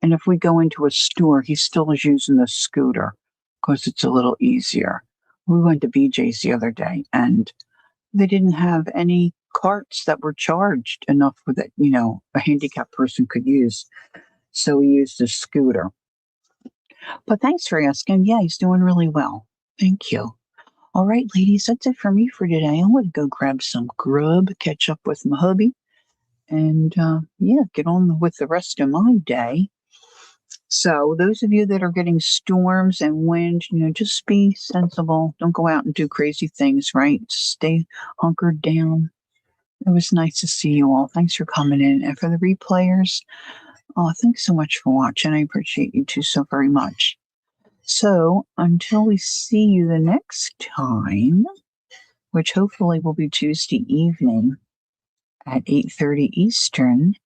if we go into a store, he still is using the scooter because it's a little easier. We went to BJ's the other day, and they didn't have any carts that were charged enough with it, a handicapped person could use. So we used a scooter. But thanks for asking. Yeah, he's doing really well. Thank you. All right, ladies, that's it for me for today. I'm going to go grab some grub, catch up with my hubby, and get on with the rest of my day. So those of you that are getting storms and wind, just be sensible. Don't go out and do crazy things, right? Stay hunkered down. It was nice to see you all. Thanks for coming in. And for the replayers, thanks so much for watching. I appreciate you too so very much. So until we see you the next time, which hopefully will be Tuesday evening at 8:30 Eastern,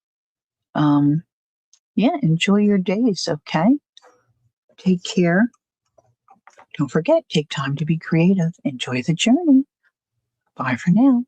enjoy your days, okay? Take care. Don't forget, take time to be creative. Enjoy the journey. Bye for now.